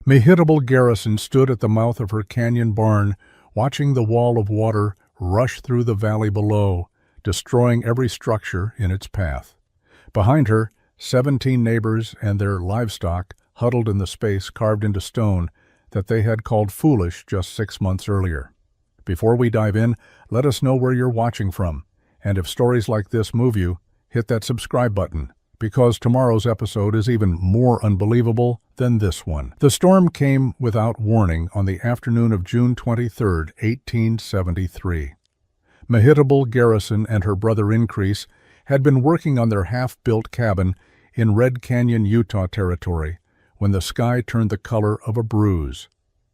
Mehitable Garrison stood at the mouth of her canyon barn, watching the wall of water rush through the valley below, destroying every structure in its path. Behind her, 17 neighbors and their livestock huddled in the space carved into stone that they had called foolish just 6 months earlier. Before we dive in, let us know where you're watching from, and if stories like this move you, hit that subscribe button, because tomorrow's episode is even more unbelievable than this one. The storm came without warning on the afternoon of June 23, 1873. Mehitable Garrison and her brother Increase had been working on their half-built cabin in Red Canyon, Utah territory when the sky turned the color of a bruise.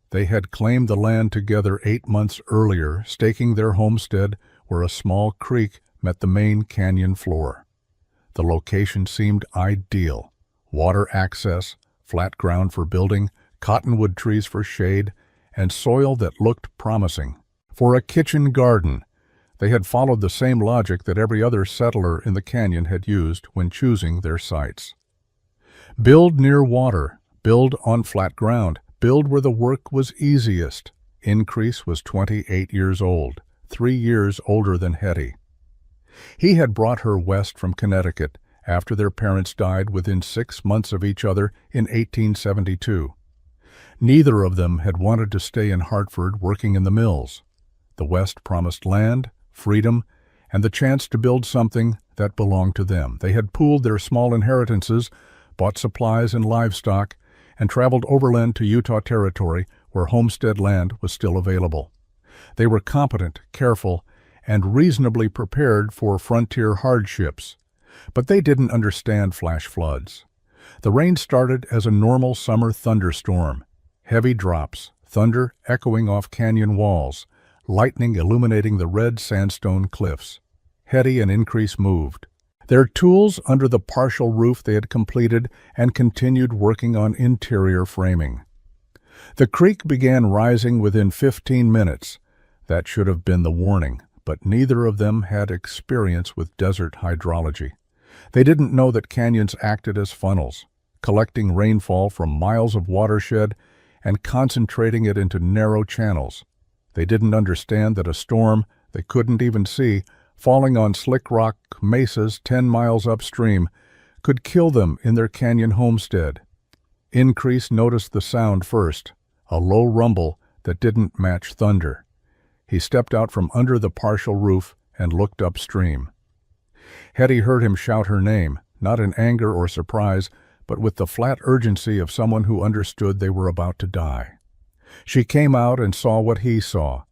They had claimed the land together 8 months earlier, staking their homestead where a small creek met the main canyon floor. The location seemed ideal. Water access, flat ground for building, cottonwood trees for shade, and soil that looked promising. For a kitchen garden, they had followed the same logic that every other settler in the canyon had used when choosing their sites. Build near water, build on flat ground, build where the work was easiest. Increase was 28 years old, 3 years older than Hetty. He had brought her west from Connecticut after their parents died within 6 months of each other in 1872. Neither of them had wanted to stay in Hartford working in the mills. The West promised land, freedom, and the chance to build something that belonged to them. They had pooled their small inheritances, bought supplies and livestock, and traveled overland to Utah territory where homestead land was still available. They were competent, careful, and reasonably prepared for frontier hardships. But they didn't understand flash floods. The rain started as a normal summer thunderstorm. Heavy drops, thunder echoing off canyon walls, lightning illuminating the red sandstone cliffs. Hetty and Increase moved, their tools under the partial roof they had completed, and continued working on interior framing. The creek began rising within 15 minutes. That should have been the warning, but neither of them had experience with desert hydrology. They didn't know that canyons acted as funnels, collecting rainfall from miles of watershed and concentrating it into narrow channels. They didn't understand that a storm they couldn't even see, falling on slick rock mesas 10 miles upstream, could kill them in their canyon homestead. Increase noticed the sound first, a low rumble that didn't match thunder. He stepped out from under the partial roof and looked upstream. Hetty heard him shout her name, not in anger or surprise, but with the flat urgency of someone who understood they were about to die. She came out and saw what he saw,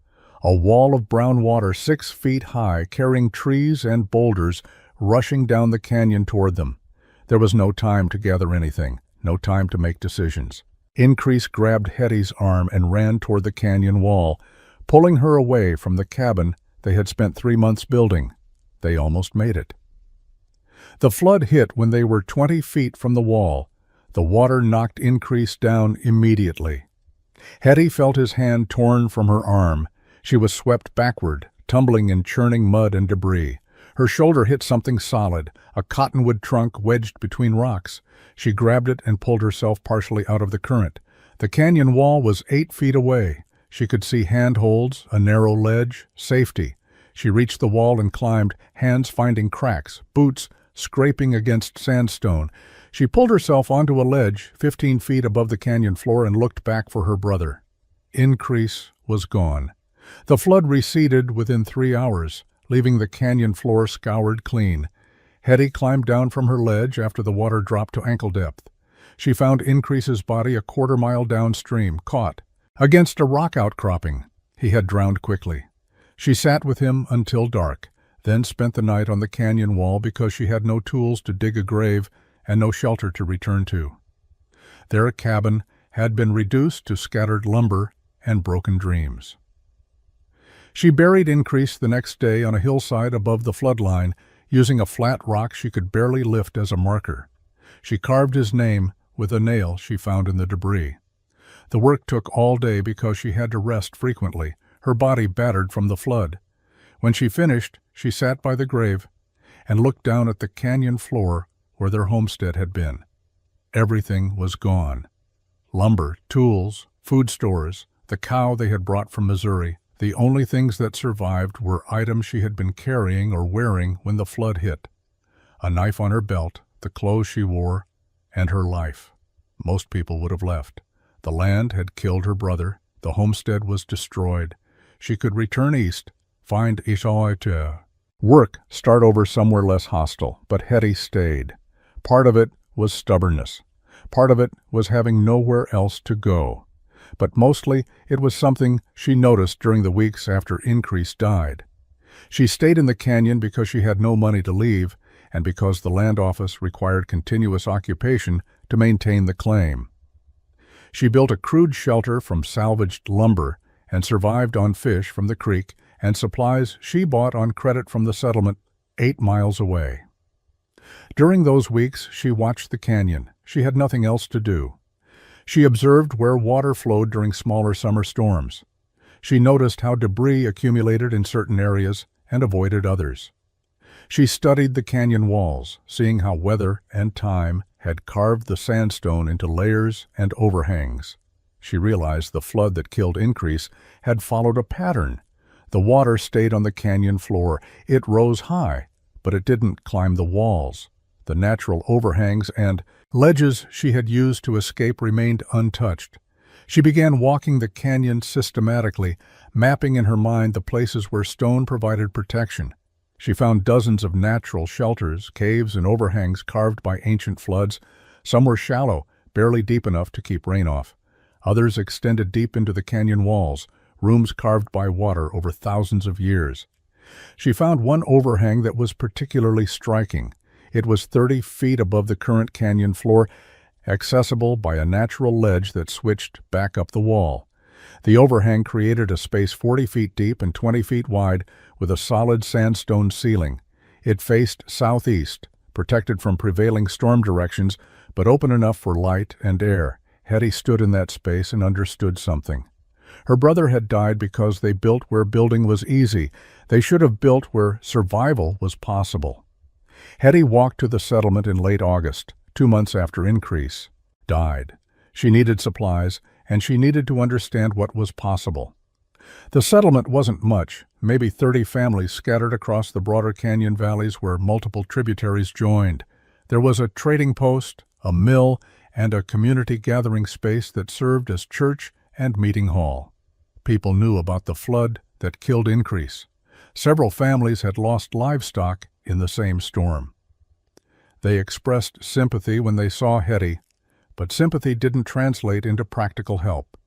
a wall of brown water 6 feet high, carrying trees and boulders rushing down the canyon toward them. There was no time to gather anything, no time to make decisions. Increase grabbed Hetty's arm and ran toward the canyon wall, pulling her away from the cabin they had spent 3 months building. They almost made it. The flood hit when they were 20 feet from the wall. The water knocked Increase down immediately. Hetty felt his hand torn from her arm. She was swept backward, tumbling in churning mud and debris. Her shoulder hit something solid, a cottonwood trunk wedged between rocks. She grabbed it and pulled herself partially out of the current. The canyon wall was 8 feet away. She could see handholds, a narrow ledge, safety. She reached the wall and climbed, hands finding cracks, boots scraping against sandstone. She pulled herself onto a ledge 15 feet above the canyon floor and looked back for her brother. Increase was gone. The flood receded within 3 hours, leaving the canyon floor scoured clean. Hetty climbed down from her ledge after the water dropped to ankle depth. She found Increase's body a quarter-mile downstream, caught against a rock outcropping. He had drowned quickly. She sat with him until dark, then spent the night on the canyon wall because she had no tools to dig a grave and no shelter to return to. Their cabin had been reduced to scattered lumber and broken dreams. She buried Increase the next day on a hillside above the flood line, using a flat rock she could barely lift as a marker. She carved his name with a nail she found in the debris. The work took all day because she had to rest frequently, her body battered from the flood. When she finished, she sat by the grave and looked down at the canyon floor where their homestead had been. Everything was gone. Lumber, tools, food stores, the cow they had brought from Missouri. The only things that survived were items she had been carrying or wearing when the flood hit. A knife on her belt, the clothes she wore, and her life. Most people would have left. The land had killed her brother. The homestead was destroyed. She could return east, find Ishaoite. Work, start over somewhere less hostile, but Hetty stayed. Part of it was stubbornness. Part of it was having nowhere else to go. But mostly it was something she noticed during the weeks after Increase died. She stayed in the canyon because she had no money to leave, and because the land office required continuous occupation to maintain the claim. She built a crude shelter from salvaged lumber and survived on fish from the creek and supplies she bought on credit from the settlement 8 miles away. During those weeks, she watched the canyon. She had nothing else to do. She observed where water flowed during smaller summer storms. She noticed how debris accumulated in certain areas and avoided others. She studied the canyon walls, seeing how weather and time had carved the sandstone into layers and overhangs. She realized the flood that killed Increase had followed a pattern. The water stayed on the canyon floor. It rose high, but it didn't climb the walls. The natural overhangs and ledges she had used to escape remained untouched. She began walking the canyon systematically, mapping in her mind the places where stone provided protection. She found dozens of natural shelters, caves, and overhangs carved by ancient floods. Some were shallow, barely deep enough to keep rain off. Others extended deep into the canyon walls, rooms carved by water over thousands of years. She found one overhang that was particularly striking. It was 30 feet above the current canyon floor, accessible by a natural ledge that switched back up the wall. The overhang created a space 40 feet deep and 20 feet wide with a solid sandstone ceiling. It faced southeast, protected from prevailing storm directions, but open enough for light and air. Hetty stood in that space and understood something. Her brother had died because they built where building was easy. They should have built where survival was possible. Hetty walked to the settlement in late August, 2 months after Increase died. She needed supplies, and she needed to understand what was possible. The settlement wasn't much, maybe 30 families scattered across the broader canyon valleys where multiple tributaries joined. There was a trading post, a mill, and a community gathering space that served as church and meeting hall. People knew about the flood that killed Increase. Several families had lost livestock in the same storm. They expressed sympathy when they saw Hetty, but sympathy didn't translate into practical help.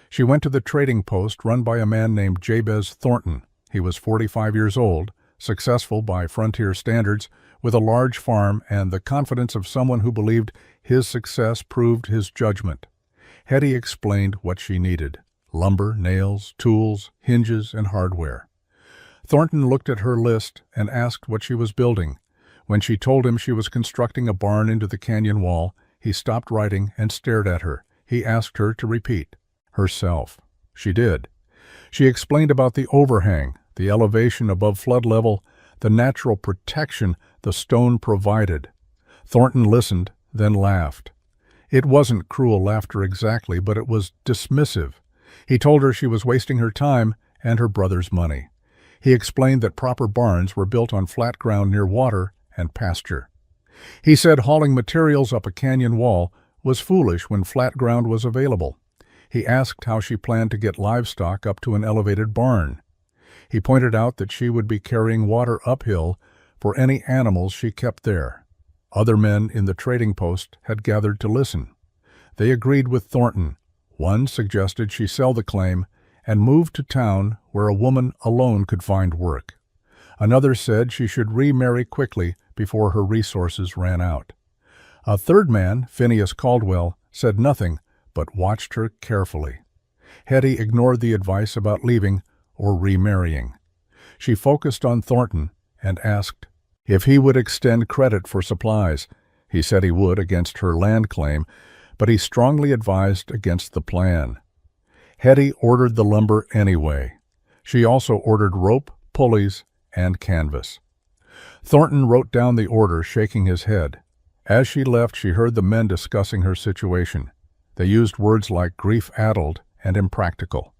She went to the trading post run by a man named Jabez Thornton. He was 45 years old, successful by frontier standards, with a large farm and the confidence of someone who believed his success proved his judgment. Hetty explained what she needed: lumber, nails, tools, hinges, and hardware. Thornton looked at her list and asked what she was building. When she told him she was constructing a barn into the canyon wall, he stopped writing and stared at her. He asked her to repeat. Herself. She did. She explained about the overhang, the elevation above flood level, the natural protection the stone provided. Thornton listened, then laughed. It wasn't cruel laughter exactly, but it was dismissive. He told her she was wasting her time and her brother's money. He explained that proper barns were built on flat ground near water and pasture. He said hauling materials up a canyon wall was foolish when flat ground was available. He asked how she planned to get livestock up to an elevated barn. He pointed out that she would be carrying water uphill for any animals she kept there. Other men in the trading post had gathered to listen. They agreed with Thornton. One suggested she sell the claim and move to town where a woman alone could find work. Another said she should remarry quickly before her resources ran out. A third man, Phineas Caldwell, said nothing but watched her carefully. Hetty ignored the advice about leaving or remarrying. She focused on Thornton and asked if he would extend credit for supplies. He said he would against her land claim, but he strongly advised against the plan. Hetty ordered the lumber anyway. She also ordered rope, pulleys, and canvas. Thornton wrote down the order, shaking his head. As she left, she heard the men discussing her situation. They used words like grief-addled and impractical.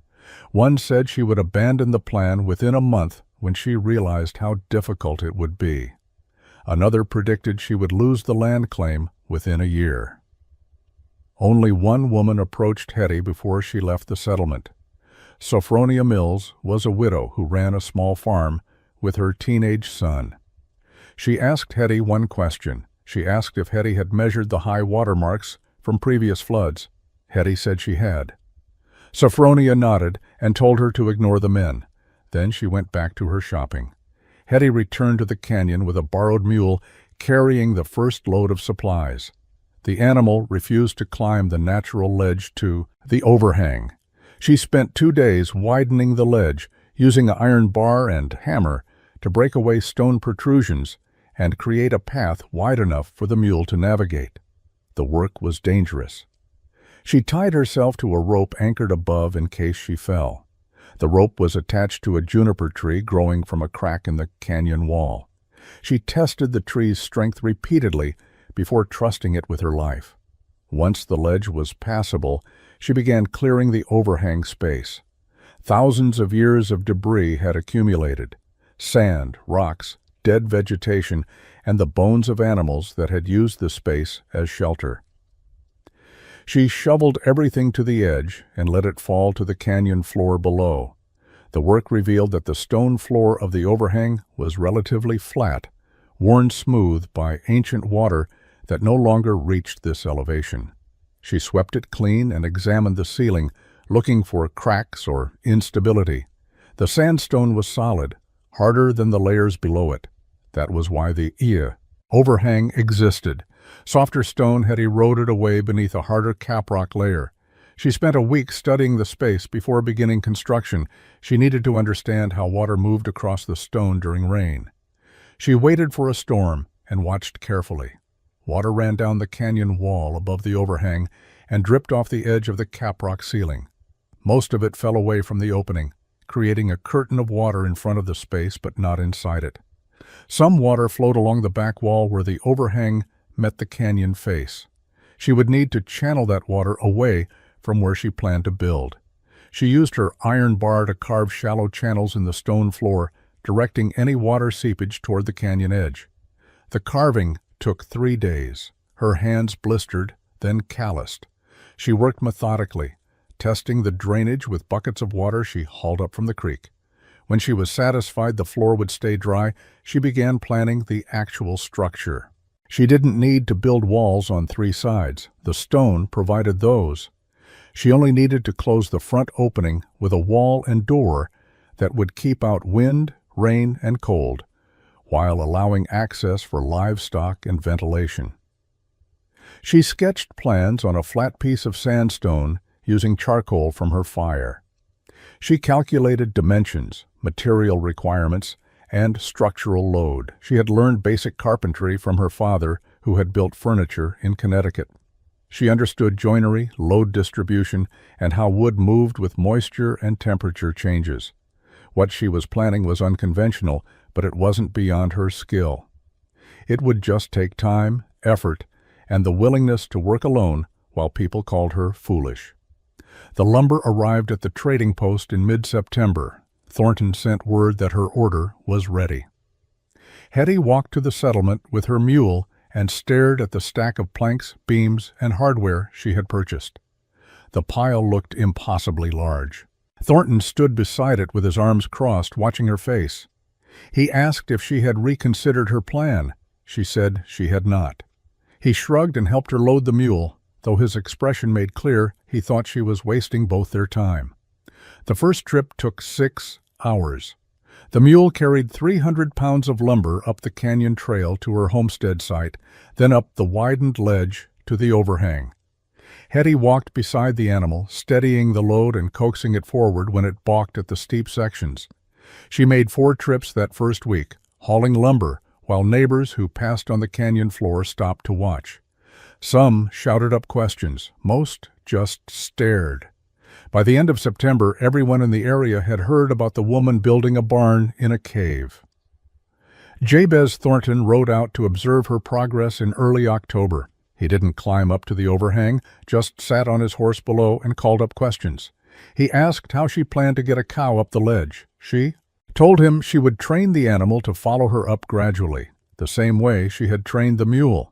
One said she would abandon the plan within a month when she realized how difficult it would be. Another predicted she would lose the land claim within a year. Only one woman approached Hetty before she left the settlement. Sophronia Mills was a widow who ran a small farm with her teenage son. She asked Hetty one question. She asked if Hetty had measured the high water marks from previous floods. Hetty said she had. Sophronia nodded and told her to ignore the men. Then she went back to her shopping. Hetty returned to the canyon with a borrowed mule carrying the first load of supplies. The animal refused to climb the natural ledge to the overhang. She spent 2 days widening the ledge, using an iron bar and hammer to break away stone protrusions and create a path wide enough for the mule to navigate. The work was dangerous. She tied herself to a rope anchored above in case she fell. The rope was attached to a juniper tree growing from a crack in the canyon wall. She tested the tree's strength repeatedly before trusting it with her life. Once the ledge was passable, she began clearing the overhang space. Thousands of years of debris had accumulated: sand, rocks, dead vegetation, and the bones of animals that had used the space as shelter. She shoveled everything to the edge and let it fall to the canyon floor below. The work revealed that the stone floor of the overhang was relatively flat, worn smooth by ancient water that no longer reached this elevation. She swept it clean and examined the ceiling, looking for cracks or instability. The sandstone was solid, harder than the layers below it. That was why the overhang existed. Softer stone had eroded away beneath a harder caprock layer. She spent a week studying the space before beginning construction. She needed to understand how water moved across the stone during rain. She waited for a storm and watched carefully. Water ran down the canyon wall above the overhang and dripped off the edge of the caprock ceiling. Most of it fell away from the opening, creating a curtain of water in front of the space but not inside it. Some water flowed along the back wall where the overhang met the canyon face. She would need to channel that water away from where she planned to build. She used her iron bar to carve shallow channels in the stone floor, directing any water seepage toward the canyon edge. The carving took 3 days. Her hands blistered, then calloused. She worked methodically, testing the drainage with buckets of water she hauled up from the creek. When she was satisfied the floor would stay dry, she began planning the actual structure. She didn't need to build walls on 3 sides. The stone provided those. She only needed to close the front opening with a wall and door that would keep out wind, rain, and cold, while allowing access for livestock and ventilation. She sketched plans on a flat piece of sandstone using charcoal from her fire. She calculated dimensions, material requirements, and structural load. She had learned basic carpentry from her father, who had built furniture in Connecticut. She understood joinery, load distribution, and how wood moved with moisture and temperature changes. What she was planning was unconventional, but it wasn't beyond her skill. It would just take time, effort, and the willingness to work alone while people called her foolish. The lumber arrived at the trading post in mid-September. Thornton sent word that her order was ready. Hetty walked to the settlement with her mule and stared at the stack of planks, beams, and hardware she had purchased. The pile looked impossibly large. Thornton stood beside it with his arms crossed, watching her face. He asked if she had reconsidered her plan. She said she had not. He shrugged and helped her load the mule, though his expression made clear he thought she was wasting both their time. The first trip took 6 hours. The mule carried 300 pounds of lumber up the canyon trail to her homestead site, then up the widened ledge to the overhang. Hetty walked beside the animal, steadying the load and coaxing it forward when it balked at the steep sections. She made 4 trips that first week, hauling lumber, while neighbors who passed on the canyon floor stopped to watch. Some shouted up questions, most just stared. By the end of September, everyone in the area had heard about the woman building a barn in a cave. Jabez Thornton rode out to observe her progress in early October. He didn't climb up to the overhang, just sat on his horse below and called up questions. He asked how she planned to get a cow up the ledge. She told him she would train the animal to follow her up gradually, the same way she had trained the mule.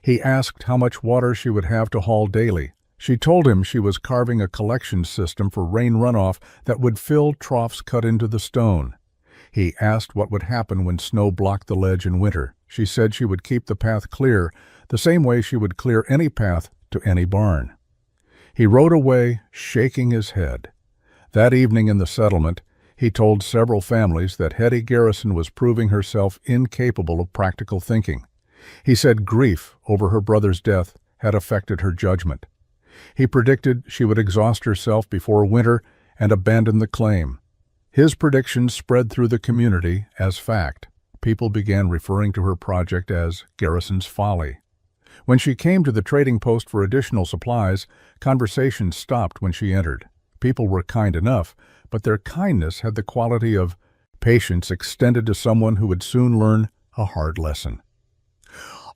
He asked how much water she would have to haul daily. She told him she was carving a collection system for rain runoff that would fill troughs cut into the stone. He asked what would happen when snow blocked the ledge in winter. She said she would keep the path clear, the same way she would clear any path to any barn. He rode away, shaking his head. That evening in the settlement, he told several families that Hetty Garrison was proving herself incapable of practical thinking. He said grief over her brother's death had affected her judgment. He predicted she would exhaust herself before winter and abandon the claim. His predictions spread through the community as fact. People began referring to her project as Garrison's Folly. When she came to the trading post for additional supplies, conversation stopped when she entered. People were kind enough, but their kindness had the quality of patience extended to someone who would soon learn a hard lesson.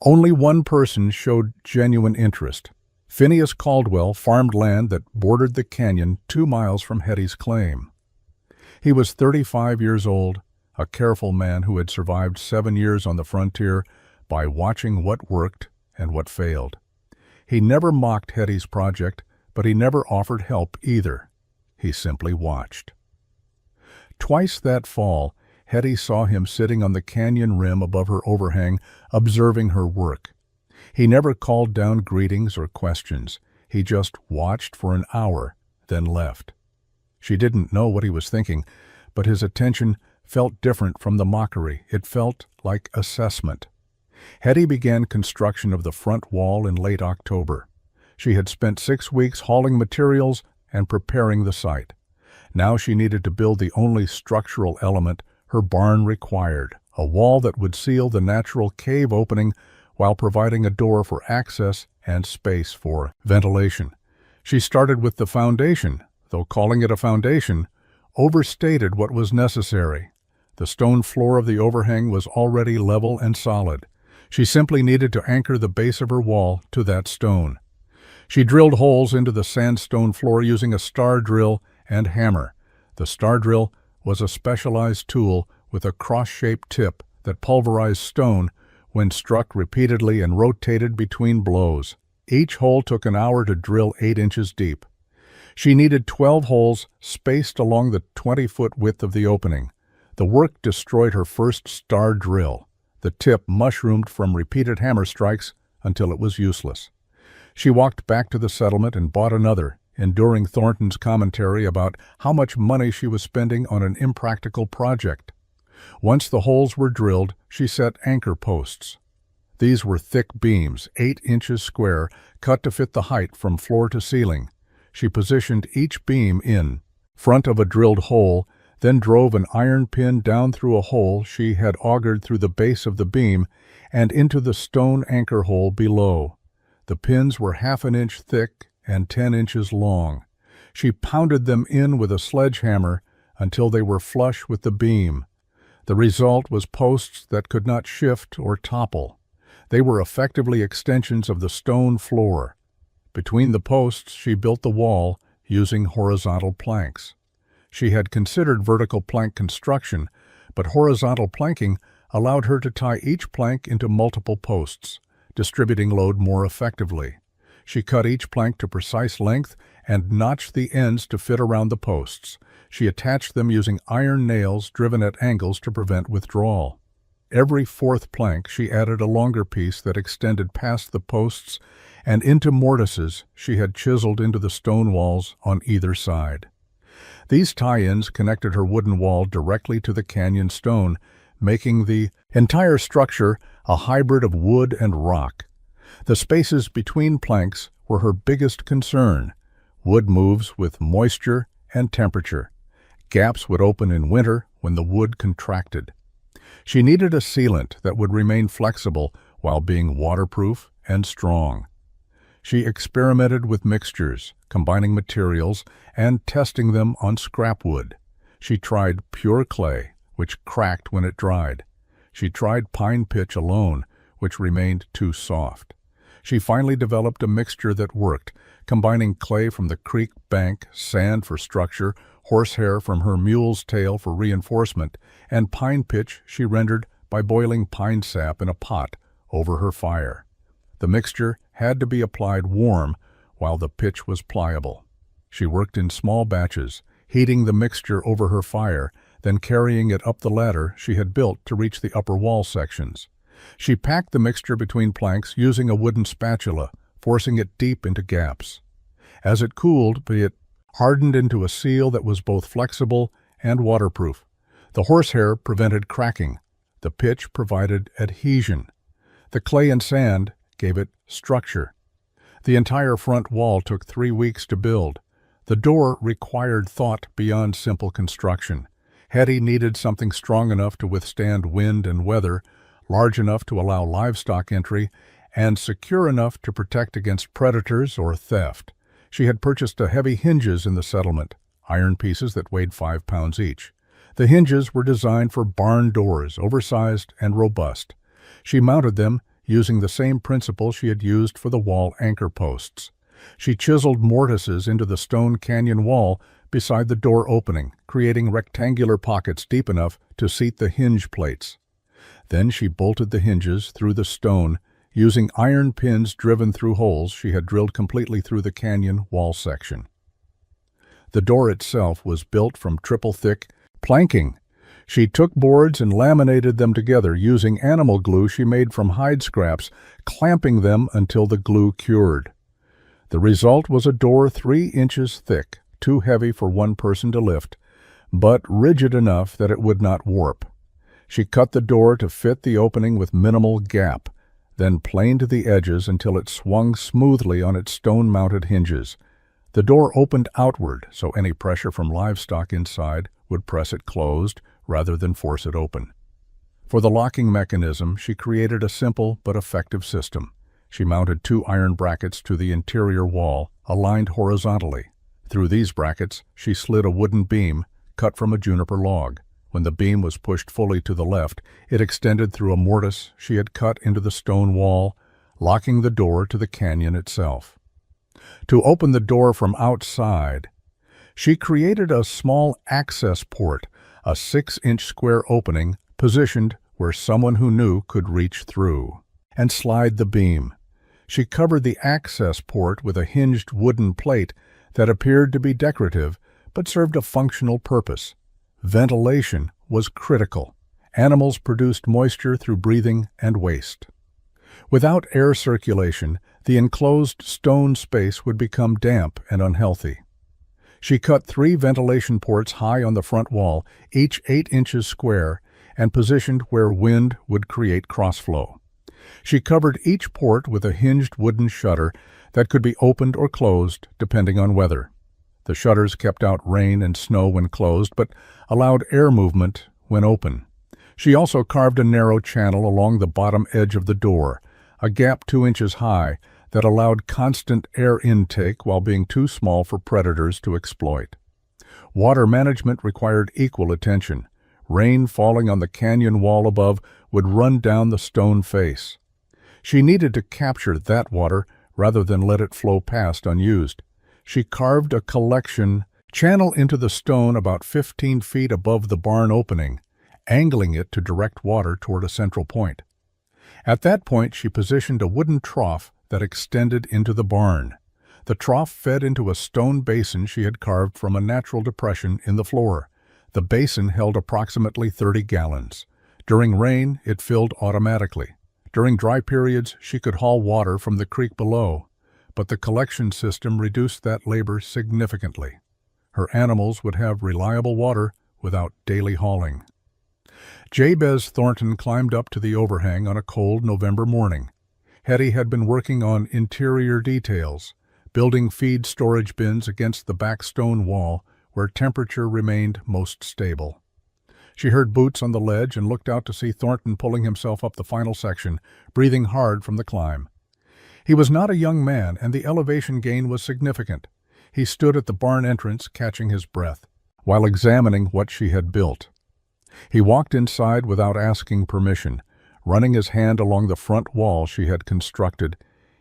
Only one person showed genuine interest. Phineas Caldwell farmed land that bordered the canyon 2 miles from Hetty's claim. He was 35 years old, a careful man who had survived 7 years on the frontier by watching what worked and what failed. He never mocked Hetty's project, but he never offered help either. He simply watched. Twice that fall, Hetty saw him sitting on the canyon rim above her overhang, observing her work. He never called down greetings or questions. He just watched for an hour, then left. She didn't know what he was thinking, but his attention felt different from the mockery. It felt like assessment. Hetty began construction of the front wall in late October. She had spent 6 weeks hauling materials and preparing the site. Now she needed to build the only structural element her barn required, a wall that would seal the natural cave opening while providing a door for access and space for ventilation. She started with the foundation, though calling it a foundation overstated what was necessary. The stone floor of the overhang was already level and solid. She simply needed to anchor the base of her wall to that stone. She drilled holes into the sandstone floor using a star drill and hammer. The star drill was a specialized tool with a cross-shaped tip that pulverized stone when struck repeatedly and rotated between blows. Each hole took an hour to drill 8 inches deep. She needed 12 holes spaced along the 20-foot width of the opening. The work destroyed her first star drill. The tip mushroomed from repeated hammer strikes until it was useless. She walked back to the settlement and bought another, enduring Thornton's commentary about how much money she was spending on an impractical project. Once the holes were drilled, she set anchor posts. These were thick beams, 8 inches square, cut to fit the height from floor to ceiling. She positioned each beam in front of a drilled hole, then drove an iron pin down through a hole she had augured through the base of the beam and into the stone anchor hole below. The pins were 1/2 inch thick and 10 inches long. She pounded them in with a sledgehammer until they were flush with the beam. The result was posts that could not shift or topple. They were effectively extensions of the stone floor. Between the posts, she built the wall using horizontal planks. She had considered vertical plank construction, but horizontal planking allowed her to tie each plank into multiple posts, distributing load more effectively. She cut each plank to precise length and notched the ends to fit around the posts. She attached them using iron nails driven at angles to prevent withdrawal. Every 4th plank she added a longer piece that extended past the posts and into mortises she had chiseled into the stone walls on either side. These tie-ins connected her wooden wall directly to the canyon stone, making the entire structure a hybrid of wood and rock. The spaces between planks were her biggest concern. Wood moves with moisture and temperature. Gaps would open in winter when the wood contracted. She needed a sealant that would remain flexible while being waterproof and strong. She experimented with mixtures, combining materials and testing them on scrap wood. She tried pure clay, which cracked when it dried. She tried pine pitch alone, which remained too soft. She finally developed a mixture that worked, combining clay from the creek bank, sand for structure, horsehair from her mule's tail for reinforcement, and pine pitch she rendered by boiling pine sap in a pot over her fire. The mixture had to be applied warm while the pitch was pliable. She worked in small batches, heating the mixture over her fire, then carrying it up the ladder she had built to reach the upper wall sections. She packed the mixture between planks using a wooden spatula, forcing it deep into gaps. As it cooled, it hardened into a seal that was both flexible and waterproof. The horsehair prevented cracking. The pitch provided adhesion. The clay and sand gave it structure. The entire front wall took 3 weeks to build. The door required thought beyond simple construction. Hetty needed something strong enough to withstand wind and weather, large enough to allow livestock entry, and secure enough to protect against predators or theft. She had purchased heavy hinges in the settlement, iron pieces that weighed 5 pounds each. The hinges were designed for barn doors, oversized and robust. She mounted them using the same principle she had used for the wall anchor posts. She chiseled mortises into the stone canyon wall beside the door opening, creating rectangular pockets deep enough to seat the hinge plates. Then she bolted the hinges through the stone, using iron pins driven through holes she had drilled completely through the canyon wall section. The door itself was built from triple-thick planking. She took boards and laminated them together using animal glue she made from hide scraps, clamping them until the glue cured. The result was a door 3 inches thick, too heavy for one person to lift, but rigid enough that it would not warp. She cut the door to fit the opening with minimal gap, then planed the edges until it swung smoothly on its stone-mounted hinges. The door opened outward, so any pressure from livestock inside would press it closed rather than force it open. For the locking mechanism, she created a simple but effective system. She mounted 2 iron brackets to the interior wall, aligned horizontally. Through these brackets, she slid a wooden beam cut from a juniper log. When the beam was pushed fully to the left, it extended through a mortise she had cut into the stone wall, locking the door to the canyon itself. To open the door from outside, she created a small access port, a 6-inch square opening positioned where someone who knew could reach through, and slide the beam. She covered the access port with a hinged wooden plate that appeared to be decorative but served a functional purpose. Ventilation was critical. Animals produced moisture through breathing and waste. Without air circulation, the enclosed stone space would become damp and unhealthy. She cut 3 ventilation ports high on the front wall, each 8 inches square, and positioned where wind would create crossflow. She covered each port with a hinged wooden shutter that could be opened or closed depending on weather. The shutters kept out rain and snow when closed, but allowed air movement when open. She also carved a narrow channel along the bottom edge of the door, a gap 2 inches high that allowed constant air intake while being too small for predators to exploit. Water management required equal attention. Rain falling on the canyon wall above would run down the stone face. She needed to capture that water rather than let it flow past unused. She carved a collection channel into the stone about 15 feet above the barn opening, angling it to direct water toward a central point. At that point, she positioned a wooden trough that extended into the barn. The trough fed into a stone basin she had carved from a natural depression in the floor. The basin held approximately 30 gallons. During rain, it filled automatically. During dry periods, she could haul water from the creek below, but the collection system reduced that labor significantly. Her animals would have reliable water without daily hauling. Jabez Thornton climbed up to the overhang on a cold November morning. Hetty had been working on interior details, building feed storage bins against the back stone wall where temperature remained most stable. She heard boots on the ledge and looked out to see Thornton pulling himself up the final section, breathing hard from the climb. He was not a young man, and the elevation gain was significant. He stood at the barn entrance, catching his breath, while examining what she had built. He walked inside without asking permission, running his hand along the front wall she had constructed.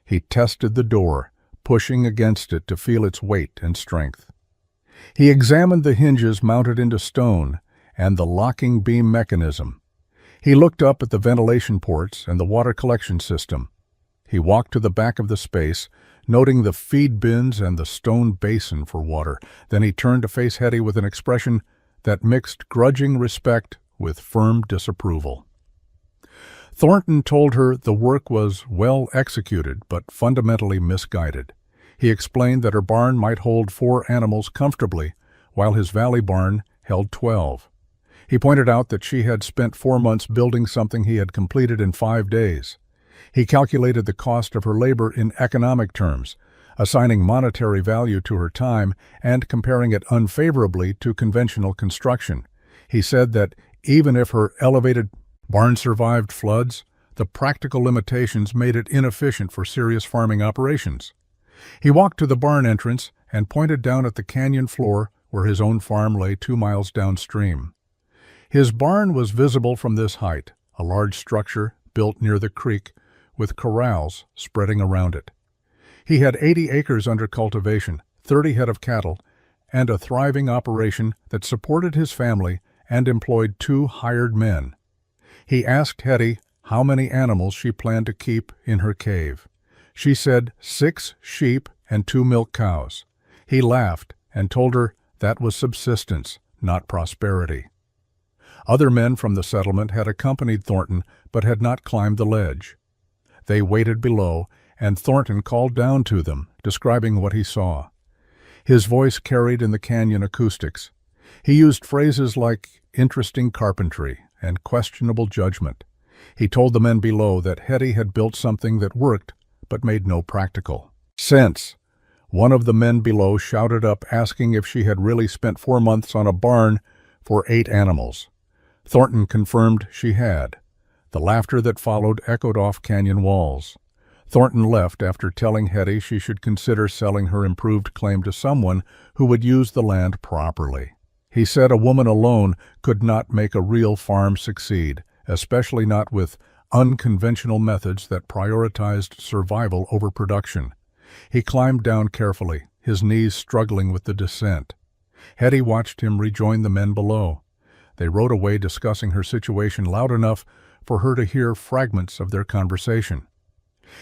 He tested the door, pushing against it to feel its weight and strength. He examined the hinges mounted into stone and the locking beam mechanism. He looked up at the ventilation ports and the water collection system. He walked to the back of the space, noting the feed bins and the stone basin for water. Then he turned to face Hetty with an expression that mixed grudging respect with firm disapproval. Thornton told her the work was well executed but fundamentally misguided. He explained that her barn might hold 4 animals comfortably, while his valley barn held 12. He pointed out that she had spent 4 months building something he had completed in 5 days. He calculated the cost of her labor in economic terms, assigning monetary value to her time and comparing it unfavorably to conventional construction. He said that even if her elevated barn survived floods, the practical limitations made it inefficient for serious farming operations. He walked to the barn entrance and pointed down at the canyon floor where his own farm lay 2 miles downstream. His barn was visible from this height, a large structure built near the creek with corrals spreading around it. He had 80 acres under cultivation, 30 head of cattle, and a thriving operation that supported his family and employed 2 hired men. He asked Hetty how many animals she planned to keep in her cave. She said 6 sheep and 2 milk cows. He laughed and told her that was subsistence, not prosperity. Other men from the settlement had accompanied Thornton but had not climbed the ledge. They waited below, and Thornton called down to them, describing what he saw. His voice carried in the canyon acoustics. He used phrases like interesting carpentry and questionable judgment. He told the men below that Hetty had built something that worked but made no practical sense. One of the men below shouted up asking if she had really spent 4 months on a barn for 8 animals. Thornton confirmed she had. The laughter that followed echoed off canyon walls. Thornton left after telling Hetty she should consider selling her improved claim to someone who would use the land properly. He said a woman alone could not make a real farm succeed, especially not with unconventional methods that prioritized survival over production. He climbed down carefully, his knees struggling with the descent. Hetty watched him rejoin the men below. They rode away discussing her situation loud enough for her to hear fragments of their conversation.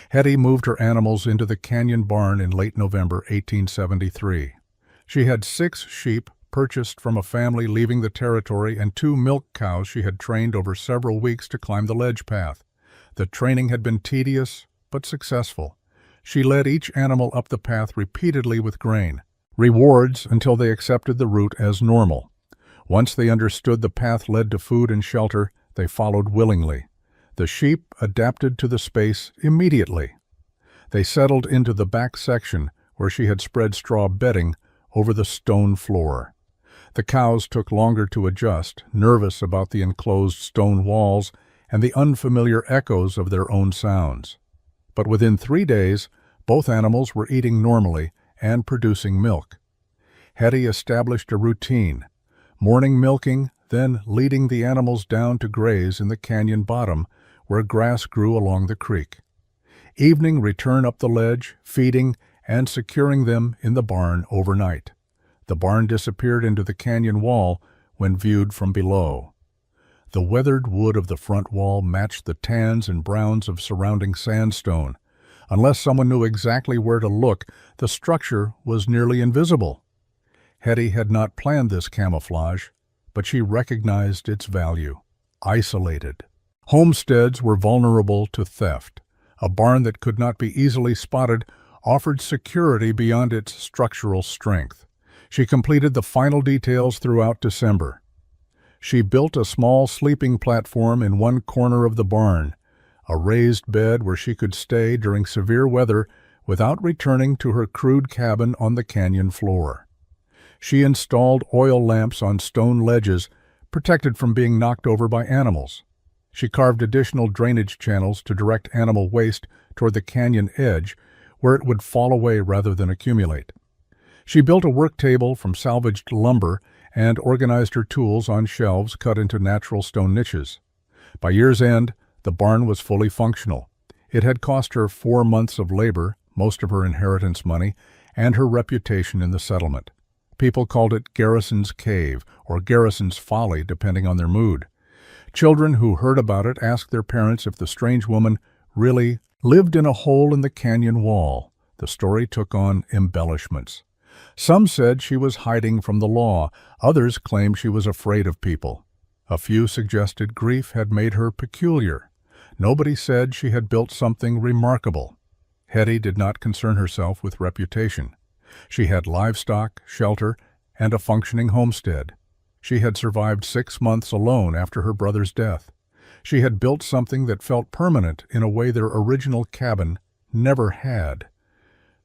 Hetty moved her animals into the canyon barn in late November 1873. She had 6 sheep purchased from a family leaving the territory and 2 milk cows she had trained over several weeks to climb the ledge path. The training had been tedious but successful. She led each animal up the path repeatedly with grain, rewards until they accepted the route as normal. Once they understood the path led to food and shelter, they followed willingly. The sheep adapted to the space immediately. They settled into the back section where she had spread straw bedding over the stone floor. The cows took longer to adjust, nervous about the enclosed stone walls and the unfamiliar echoes of their own sounds. But within 3 days, both animals were eating normally and producing milk. Hetty established a routine, morning milking, then leading the animals down to graze in the canyon bottom where grass grew along the creek. Evening return up the ledge, feeding and securing them in the barn overnight. The barn disappeared into the canyon wall when viewed from below. The weathered wood of the front wall matched the tans and browns of surrounding sandstone. Unless someone knew exactly where to look, the structure was nearly invisible. Hetty had not planned this camouflage, but she recognized its value. Isolated. Homesteads were vulnerable to theft. A barn that could not be easily spotted offered security beyond its structural strength. She completed the final details throughout December. She built a small sleeping platform in one corner of the barn, a raised bed where she could stay during severe weather without returning to her crude cabin on the canyon floor. She installed oil lamps on stone ledges, protected from being knocked over by animals. She carved additional drainage channels to direct animal waste toward the canyon edge, where it would fall away rather than accumulate. She built a work table from salvaged lumber and organized her tools on shelves cut into natural stone niches. By year's end, the barn was fully functional. It had cost her 4 months of labor, most of her inheritance money, and her reputation in the settlement. People called it Garrison's Cave or Garrison's Folly, depending on their mood. Children who heard about it asked their parents if the strange woman really lived in a hole in the canyon wall. The story took on embellishments. Some said she was hiding from the law. Others claimed she was afraid of people. A few suggested grief had made her peculiar. Nobody said she had built something remarkable. Hetty did not concern herself with reputation. She had livestock, shelter, and a functioning homestead. She had survived 6 months alone after her brother's death. She had built something that felt permanent in a way their original cabin never had.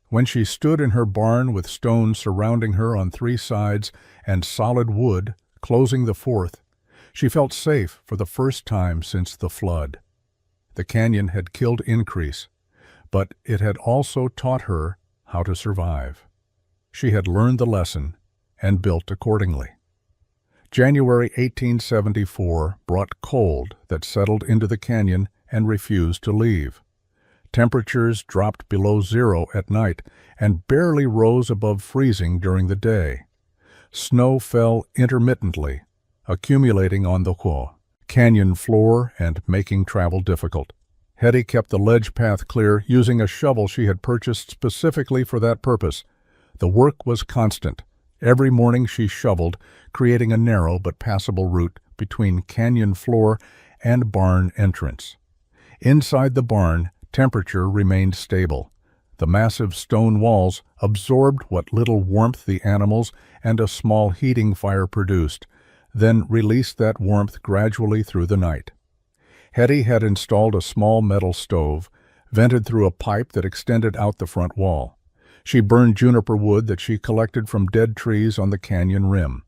When she stood in her barn with stones surrounding her on 3 sides and solid wood closing the 4th, she felt safe for the first time since the flood. The canyon had killed increase, but it had also taught her how to survive. She had learned the lesson and built accordingly. January 1874 brought cold that settled into the canyon and refused to leave. Temperatures dropped below zero at night and barely rose above freezing during the day. Snow fell intermittently, accumulating on the canyon floor and making travel difficult. Hetty kept the ledge path clear using a shovel she had purchased specifically for that purpose. The work was constant. Every morning she shoveled, creating a narrow but passable route between canyon floor and barn entrance. Inside the barn, temperature remained stable. The massive stone walls absorbed what little warmth the animals and a small heating fire produced, then released that warmth gradually through the night. Hetty had installed a small metal stove, vented through a pipe that extended out the front wall. She burned juniper wood that she collected from dead trees on the canyon rim.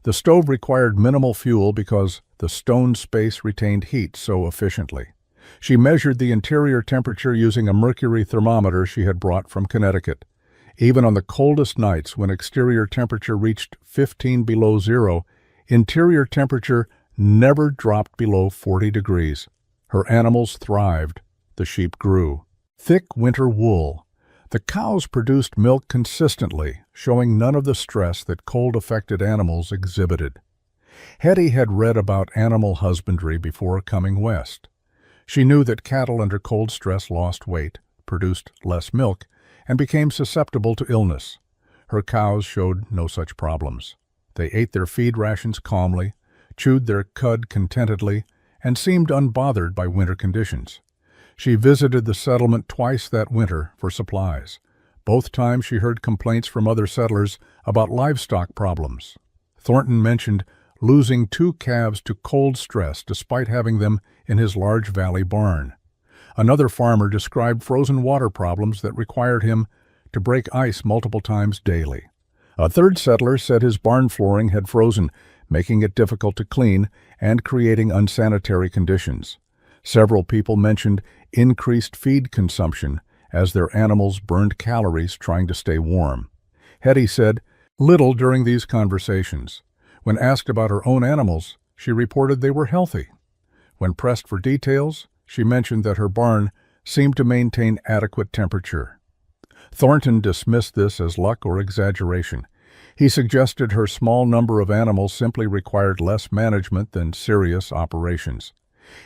The stove required minimal fuel because the stone space retained heat so efficiently. She measured the interior temperature using a mercury thermometer she had brought from Connecticut. Even on the coldest nights when exterior temperature reached 15 below zero, interior temperature never dropped below 40 degrees. Her animals thrived. The sheep grew. Thick winter wool. The cows produced milk consistently, showing none of the stress that cold-affected animals exhibited. Hetty had read about animal husbandry before coming west. She knew that cattle under cold stress lost weight, produced less milk, and became susceptible to illness. Her cows showed no such problems. They ate their feed rations calmly, chewed their cud contentedly, and seemed unbothered by winter conditions. She visited the settlement twice that winter for supplies. Both times she heard complaints from other settlers about livestock problems. Thornton mentioned losing 2 calves to cold stress despite having them in his large valley barn. Another farmer described frozen water problems that required him to break ice multiple times daily. A third settler said his barn flooring had frozen, making it difficult to clean and creating unsanitary conditions. Several people mentioned increased feed consumption as their animals burned calories trying to stay warm. Hetty said little during these conversations. When asked about her own animals, she reported they were healthy. When pressed for details, she mentioned that her barn seemed to maintain adequate temperature. Thornton dismissed this as luck or exaggeration. He suggested her small number of animals simply required less management than serious operations.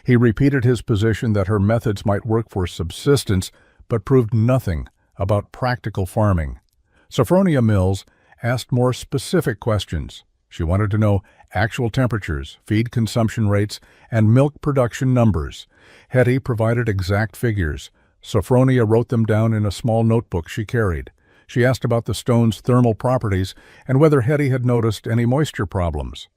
He repeated his position that her methods might work for subsistence, but proved nothing about practical farming. Sophronia Mills asked more specific questions. She wanted to know actual temperatures, feed consumption rates, and milk production numbers. Hetty provided exact figures. Sophronia wrote them down in a small notebook she carried. She asked about the stone's thermal properties and whether Hetty had noticed any moisture problems.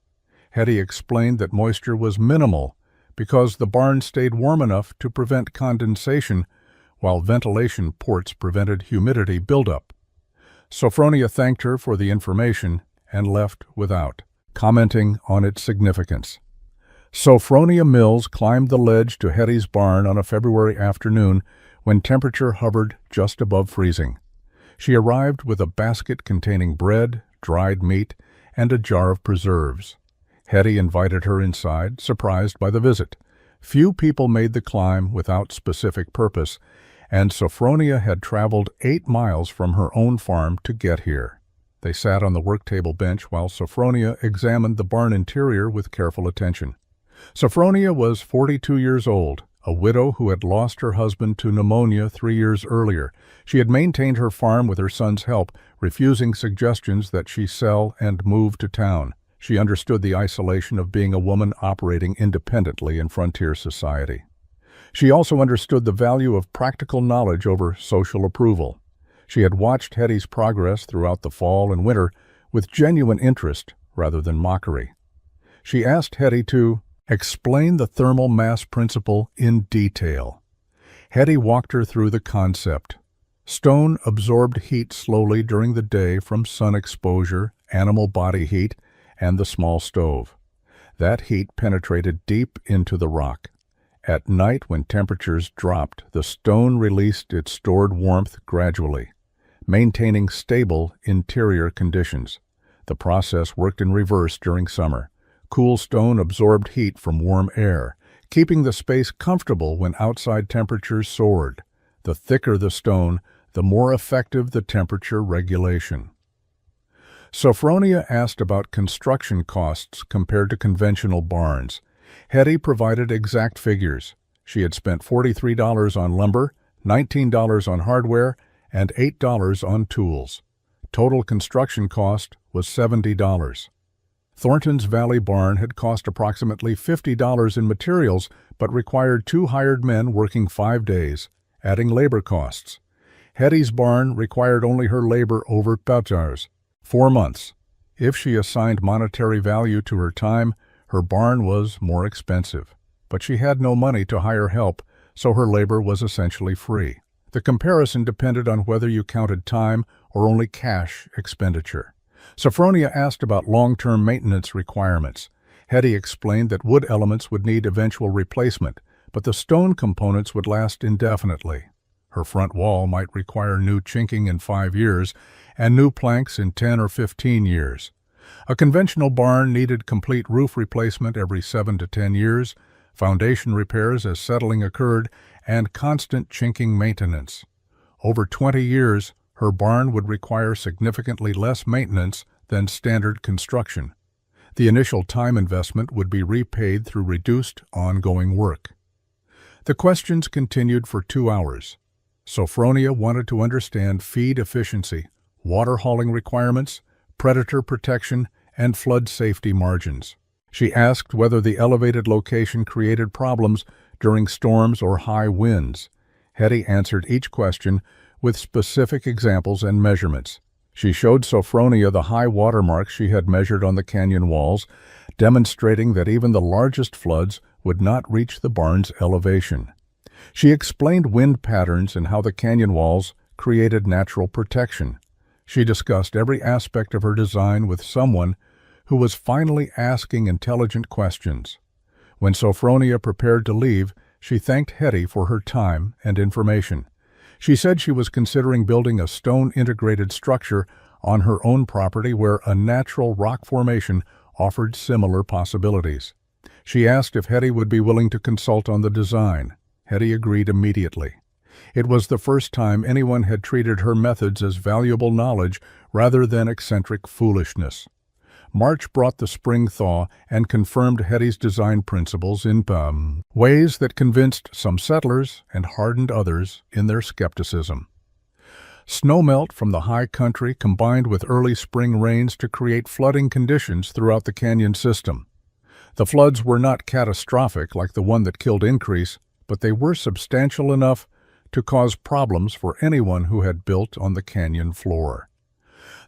Hetty explained that moisture was minimal because the barn stayed warm enough to prevent condensation, while ventilation ports prevented humidity buildup. Sophronia thanked her for the information and left without commenting on its significance. Sophronia Mills climbed the ledge to Hetty's barn on a February afternoon when temperature hovered just above freezing. She arrived with a basket containing bread, dried meat, and a jar of preserves. Hetty invited her inside, surprised by the visit. Few people made the climb without specific purpose, and Sophronia had traveled 8 miles from her own farm to get here. They sat on the work table bench while Sophronia examined the barn interior with careful attention. Sophronia was 42 years old, a widow who had lost her husband to pneumonia 3 years earlier. She had maintained her farm with her son's help, refusing suggestions that she sell and move to town. She understood the isolation of being a woman operating independently in frontier society. She also understood the value of practical knowledge over social approval. She had watched Hetty's progress throughout the fall and winter with genuine interest rather than mockery. She asked Hetty to explain the thermal mass principle in detail. Hetty walked her through the concept. Stone absorbed heat slowly during the day from sun exposure, animal body heat, and the small stove. That heat penetrated deep into the rock. At night, when temperatures dropped, the stone released its stored warmth gradually, maintaining stable interior conditions. The process worked in reverse during summer. Cool stone absorbed heat from warm air, keeping the space comfortable when outside temperatures soared. The thicker the stone, the more effective the temperature regulation. Sophronia asked about construction costs compared to conventional barns. Hetty provided exact figures. She had spent $43 on lumber, $19 on hardware, and $8 on tools. Total construction cost was $70. Thornton's Valley barn had cost approximately $50 in materials, but required 2 hired men working 5 days, adding labor costs. Hetty's barn required only her labor over 4 months. If she assigned monetary value to her time, her barn was more expensive. But she had no money to hire help, so her labor was essentially free. The comparison depended on whether you counted time or only cash expenditure. Sophronia asked about long-term maintenance requirements. Hetty explained that wood elements would need eventual replacement, but the stone components would last indefinitely. Her front wall might require new chinking in 5 years and new planks in 10 or 15 years. A conventional barn needed complete roof replacement every 7 to 10 years, foundation repairs as settling occurred, and constant chinking maintenance. Over 20 years, her barn would require significantly less maintenance than standard construction. The initial time investment would be repaid through reduced ongoing work. The questions continued for 2 hours. Sophronia wanted to understand feed efficiency, water hauling requirements, predator protection, and flood safety margins. She asked whether the elevated location created problems during storms or high winds. Hetty answered each question with specific examples and measurements. She showed Sophronia the high water marks she had measured on the canyon walls, demonstrating that even the largest floods would not reach the barn's elevation. She explained wind patterns and how the canyon walls created natural protection. She discussed every aspect of her design with someone who was finally asking intelligent questions. When Sophronia prepared to leave, she thanked Hetty for her time and information. She said she was considering building a stone-integrated structure on her own property where a natural rock formation offered similar possibilities. She asked if Hetty would be willing to consult on the design. Hetty agreed immediately. It was the first time anyone had treated her methods as valuable knowledge rather than eccentric foolishness. March brought the spring thaw and confirmed Hetty's design principles in ways that convinced some settlers and hardened others in their skepticism. Snowmelt from the high country combined with early spring rains to create flooding conditions throughout the canyon system. The floods were not catastrophic like the one that killed Increase, but they were substantial enough to cause problems for anyone who had built on the canyon floor.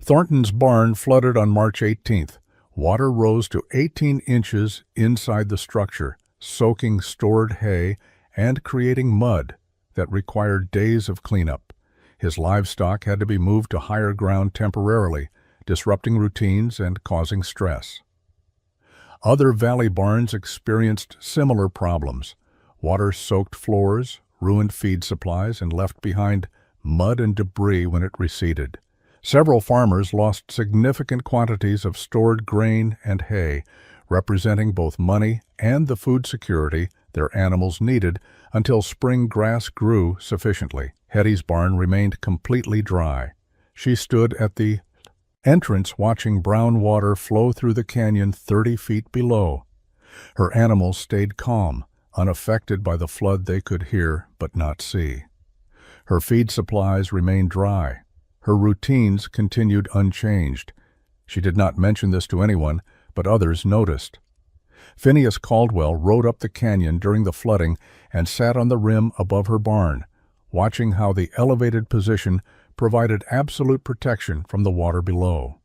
Thornton's barn flooded on March 18th. Water rose to 18 inches inside the structure, soaking stored hay and creating mud that required days of cleanup. His livestock had to be moved to higher ground temporarily, disrupting routines and causing stress. Other valley barns experienced similar problems. Water-soaked floors, ruined feed supplies, and left behind mud and debris when it receded. Several farmers lost significant quantities of stored grain and hay, representing both money and the food security their animals needed until spring grass grew sufficiently. Hetty's barn remained completely dry. She stood at the entrance watching brown water flow through the canyon 30 feet below. Her animals stayed calm, unaffected by the flood they could hear but not see. Her feed supplies remained dry. Her routines continued unchanged. She did not mention this to anyone, but others noticed. Phineas Caldwell rode up the canyon during the flooding and sat on the rim above her barn, watching how the elevated position provided absolute protection from the water below.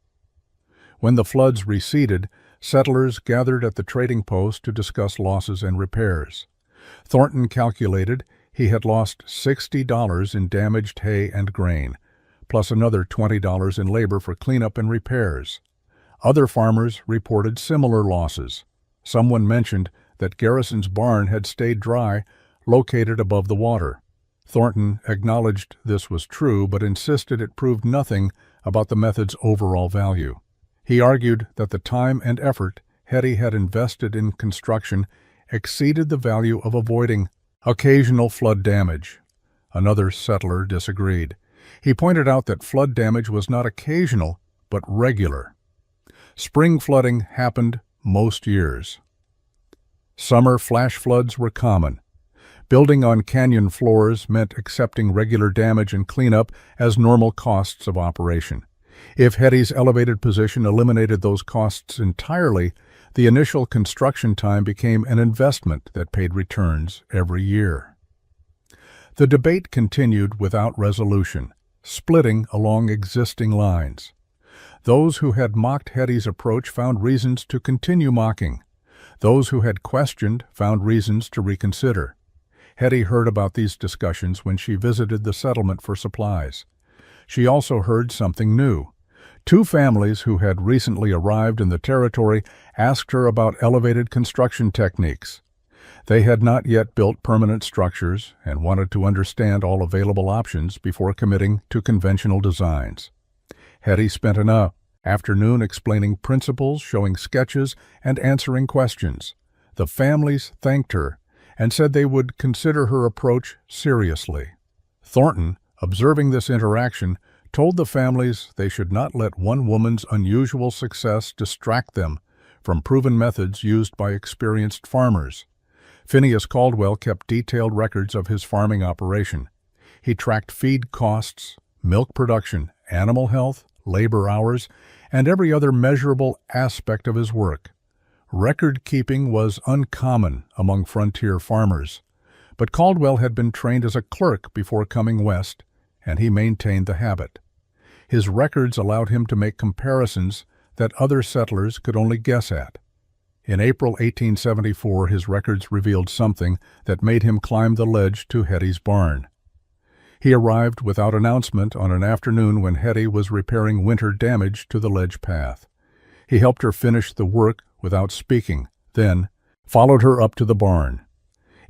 When the floods receded, settlers gathered at the trading post to discuss losses and repairs. Thornton calculated he had lost $60 in damaged hay and grain, plus another $20 in labor for cleanup and repairs. Other farmers reported similar losses. Someone mentioned that Garrison's barn had stayed dry, located above the water. Thornton acknowledged this was true, but insisted it proved nothing about the method's overall value. He argued that the time and effort Hetty had invested in construction exceeded the value of avoiding occasional flood damage. Another settler disagreed. He pointed out that flood damage was not occasional, but regular. Spring flooding happened most years. Summer flash floods were common. Building on canyon floors meant accepting regular damage and cleanup as normal costs of operation. If Hetty's elevated position eliminated those costs entirely, the initial construction time became an investment that paid returns every year. The debate continued without resolution, splitting along existing lines. Those who had mocked Hetty's approach found reasons to continue mocking. Those who had questioned found reasons to reconsider. Hetty heard about these discussions when she visited the settlement for supplies. She also heard something new. Two families who had recently arrived in the territory asked her about elevated construction techniques. They had not yet built permanent structures and wanted to understand all available options before committing to conventional designs. Hetty spent an afternoon explaining principles, showing sketches, and answering questions. The families thanked her and said they would consider her approach seriously. Thornton, observing this interaction, told the families they should not let one woman's unusual success distract them from proven methods used by experienced farmers. Phineas Caldwell kept detailed records of his farming operation. He tracked feed costs, milk production, animal health, labor hours, and every other measurable aspect of his work. Record-keeping was uncommon among frontier farmers, but Caldwell had been trained as a clerk before coming west, and he maintained the habit. His records allowed him to make comparisons that other settlers could only guess at. In April 1874, his records revealed something that made him climb the ledge to Hetty's barn. He arrived without announcement on an afternoon when Hetty was repairing winter damage to the ledge path. He helped her finish the work without speaking, then followed her up to the barn.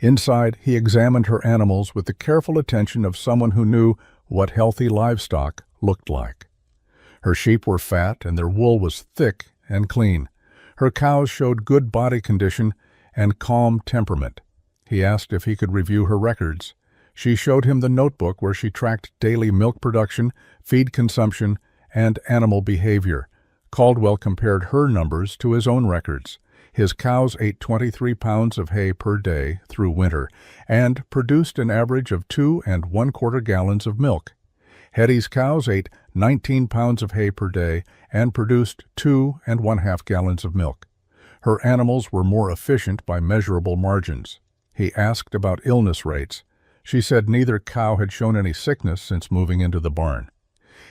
Inside, he examined her animals with the careful attention of someone who knew what healthy livestock looked like. Her sheep were fat and their wool was thick and clean. Her cows showed good body condition and calm temperament. He asked if he could review her records. She showed him the notebook where she tracked daily milk production, feed consumption, and animal behavior. Caldwell compared her numbers to his own records. His cows ate 23 pounds of hay per day through winter and produced an average of 2 1/4 gallons of milk. Hetty's cows ate 19 pounds of hay per day and produced 2 1/2 gallons of milk. Her animals were more efficient by measurable margins. He asked about illness rates. She said neither cow had shown any sickness since moving into the barn.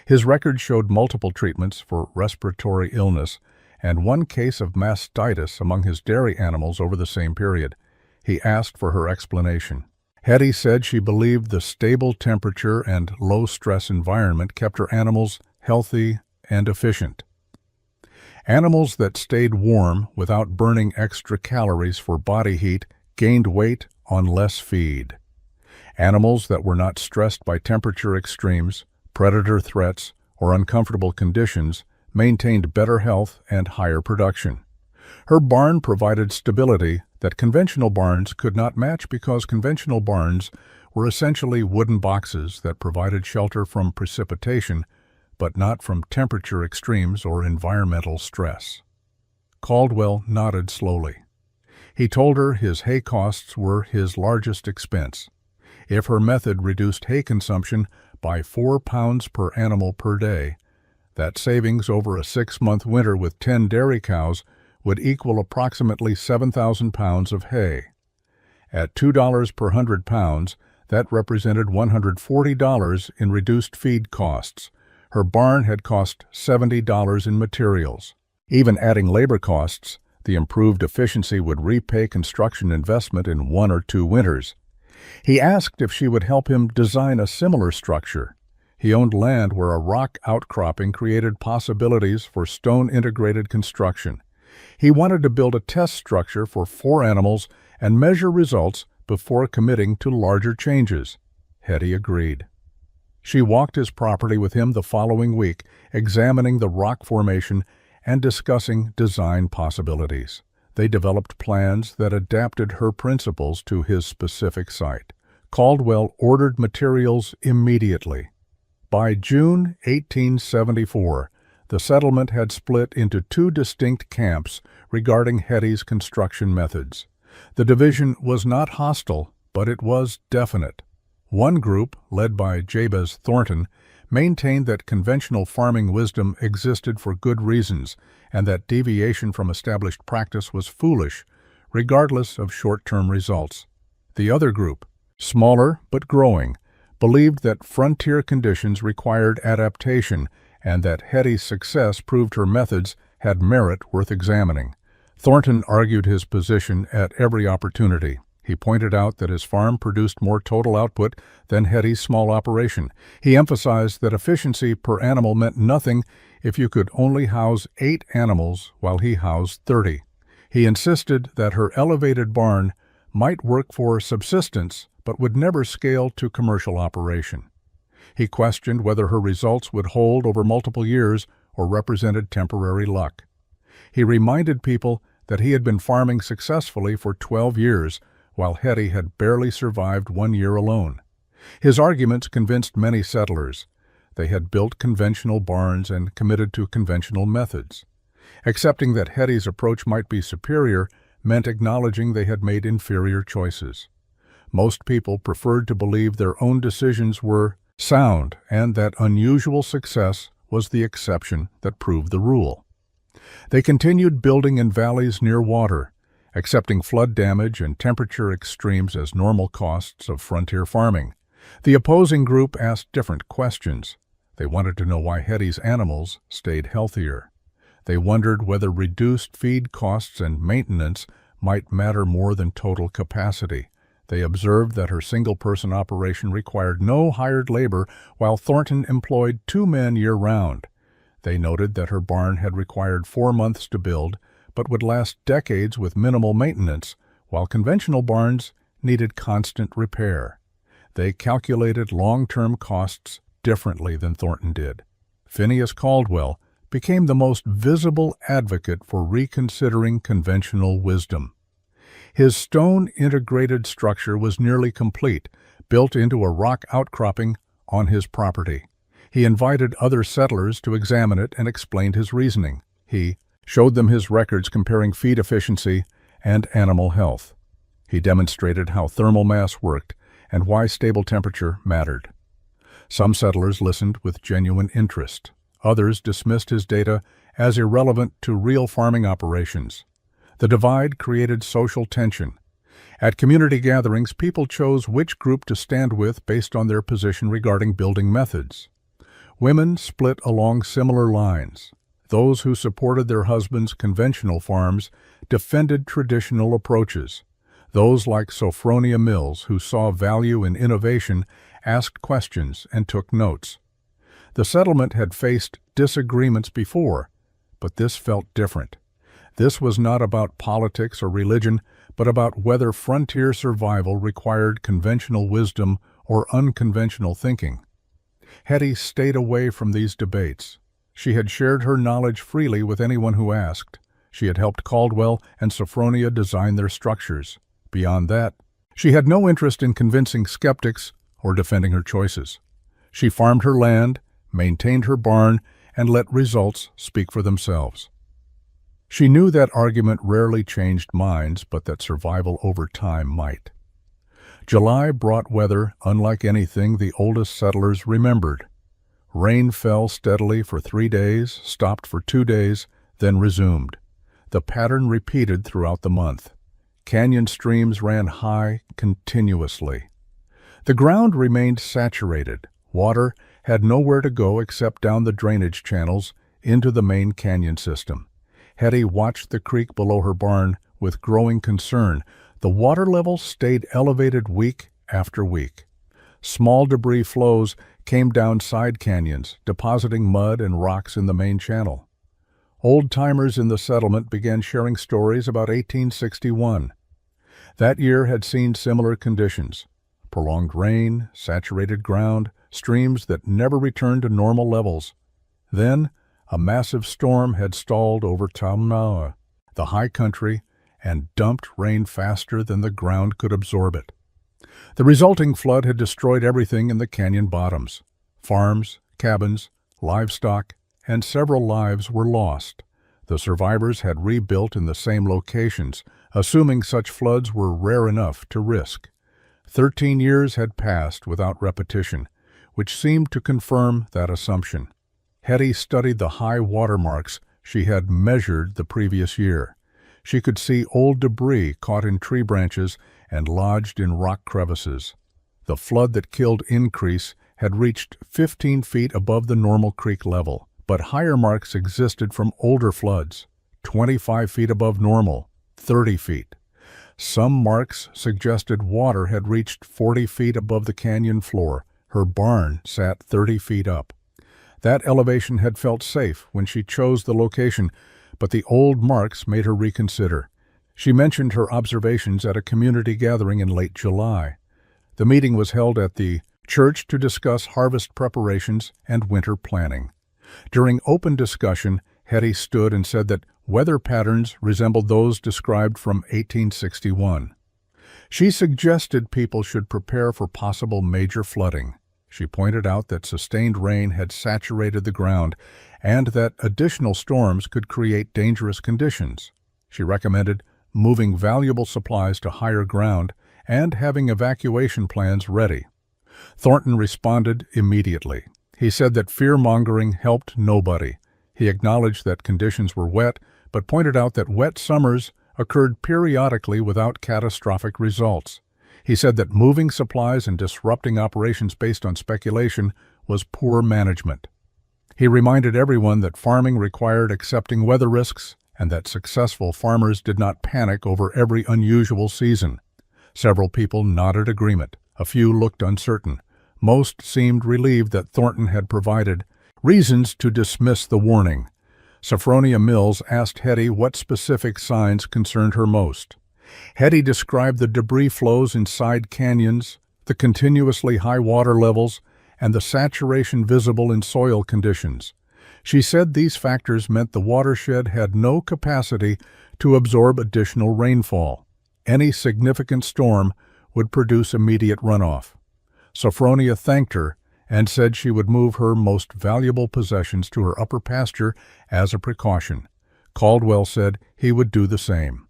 His record showed multiple treatments for respiratory illness and one case of mastitis among his dairy animals over the same period. He asked for her explanation. Hetty said she believed the stable temperature and low-stress environment kept her animals healthy and efficient. Animals that stayed warm without burning extra calories for body heat gained weight on less feed. Animals that were not stressed by temperature extremes, predator threats, or uncomfortable conditions maintained better health and higher production. Her barn provided stability that conventional barns could not match because conventional barns were essentially wooden boxes that provided shelter from precipitation, but not from temperature extremes or environmental stress. Caldwell nodded slowly. He told her his hay costs were his largest expense. If her method reduced hay consumption by 4 pounds per animal per day, that savings over a 6-month winter with 10 dairy cows would equal approximately 7,000 pounds of hay. At $2 per 100 pounds, that represented $140 in reduced feed costs. Her barn had cost $70 in materials. Even adding labor costs, the improved efficiency would repay construction investment in 1 or 2 winters. He asked if she would help him design a similar structure. He owned land where a rock outcropping created possibilities for stone-integrated construction. He wanted to build a test structure for 4 animals and measure results before committing to larger changes. Hetty agreed. She walked his property with him the following week, examining the rock formation and discussing design possibilities. They developed plans that adapted her principles to his specific site. Caldwell ordered materials immediately. By June 1874, the settlement had split into 2 distinct camps regarding Hetty's construction methods. The division was not hostile, but it was definite. One group, led by Jabez Thornton, maintained that conventional farming wisdom existed for good reasons and that deviation from established practice was foolish, regardless of short-term results. The other group, smaller but growing, believed that frontier conditions required adaptation and that Hetty's success proved her methods had merit worth examining. Thornton argued his position at every opportunity. He pointed out that his farm produced more total output than Hetty's small operation. He emphasized that efficiency per animal meant nothing if you could only house 8 animals while he housed 30. He insisted that her elevated barn might work for subsistence but would never scale to commercial operation. He questioned whether her results would hold over multiple years or represented temporary luck. He reminded people that he had been farming successfully for 12 years, while Hetty had barely survived 1 year alone. His arguments convinced many settlers. They had built conventional barns and committed to conventional methods. Accepting that Hetty's approach might be superior meant acknowledging they had made inferior choices. Most people preferred to believe their own decisions were sound and that unusual success was the exception that proved the rule. They continued building in valleys near water, accepting flood damage and temperature extremes as normal costs of frontier farming. The opposing group asked different questions. They wanted to know why Hetty's animals stayed healthier. They wondered whether reduced feed costs and maintenance might matter more than total capacity. They observed that her single-person operation required no hired labor, while Thornton employed 2 men year-round. They noted that her barn had required 4 months to build, but would last decades with minimal maintenance, while conventional barns needed constant repair. They calculated long-term costs differently than Thornton did. Phineas Caldwell became the most visible advocate for reconsidering conventional wisdom. His stone-integrated structure was nearly complete, built into a rock outcropping on his property. He invited other settlers to examine it and explained his reasoning. He showed them his records comparing feed efficiency and animal health. He demonstrated how thermal mass worked and why stable temperature mattered. Some settlers listened with genuine interest. Others dismissed his data as irrelevant to real farming operations. The divide created social tension. At community gatherings, people chose which group to stand with based on their position regarding building methods. Women split along similar lines. Those who supported their husbands' conventional farms defended traditional approaches. Those like Sophronia Mills, who saw value in innovation, asked questions and took notes. The settlement had faced disagreements before, but this felt different. This was not about politics or religion, but about whether frontier survival required conventional wisdom or unconventional thinking. Hetty stayed away from these debates. She had shared her knowledge freely with anyone who asked. She had helped Caldwell and Sophronia design their structures. Beyond that, she had no interest in convincing skeptics or defending her choices. She farmed her land, maintained her barn, and let results speak for themselves. She knew that argument rarely changed minds, but that survival over time might. July brought weather unlike anything the oldest settlers remembered. Rain fell steadily for 3 days, stopped for 2 days, then resumed. The pattern repeated throughout the month. Canyon streams ran high continuously. The ground remained saturated. Water had nowhere to go except down the drainage channels into the main canyon system. Hetty watched the creek below her barn with growing concern. The water level stayed elevated week after week. Small debris flows came down side canyons, depositing mud and rocks in the main channel. Old-timers in the settlement began sharing stories about 1861. That year had seen similar conditions: prolonged rain, saturated ground, streams that never returned to normal levels. Then, a massive storm had stalled over Tamnawa, the high country, and dumped rain faster than the ground could absorb it. The resulting flood had destroyed everything in the canyon bottoms. Farms, cabins, livestock, and several lives were lost. The survivors had rebuilt in the same locations, assuming such floods were rare enough to risk. 13 years had passed without repetition, which seemed to confirm that assumption. Hetty studied the high watermarks she had measured the previous year. She could see old debris caught in tree branches and lodged in rock crevices. The flood that killed Increase had reached 15 feet above the normal creek level, but higher marks existed from older floods, 25 feet above normal, 30 feet. Some marks suggested water had reached 40 feet above the canyon floor. Her barn sat 30 feet up. That elevation had felt safe when she chose the location, but the old marks made her reconsider. She mentioned her observations at a community gathering in late July. The meeting was held at the church to discuss harvest preparations and winter planning. During open discussion, Hetty stood and said that weather patterns resembled those described from 1861. She suggested people should prepare for possible major flooding. She pointed out that sustained rain had saturated the ground and that additional storms could create dangerous conditions. She recommended moving valuable supplies to higher ground and having evacuation plans ready. Thornton responded immediately. He said that fear-mongering helped nobody. He acknowledged that conditions were wet, but pointed out that wet summers occurred periodically without catastrophic results. He said that moving supplies and disrupting operations based on speculation was poor management. He reminded everyone that farming required accepting weather risks and that successful farmers did not panic over every unusual season. Several people nodded agreement. A few looked uncertain. Most seemed relieved that Thornton had provided reasons to dismiss the warning. Sophronia Mills asked Hetty what specific signs concerned her most. Hetty described the debris flows in side canyons, the continuously high water levels, and the saturation visible in soil conditions. She said these factors meant the watershed had no capacity to absorb additional rainfall. Any significant storm would produce immediate runoff. Sophronia thanked her and said she would move her most valuable possessions to her upper pasture as a precaution. Caldwell said he would do the same.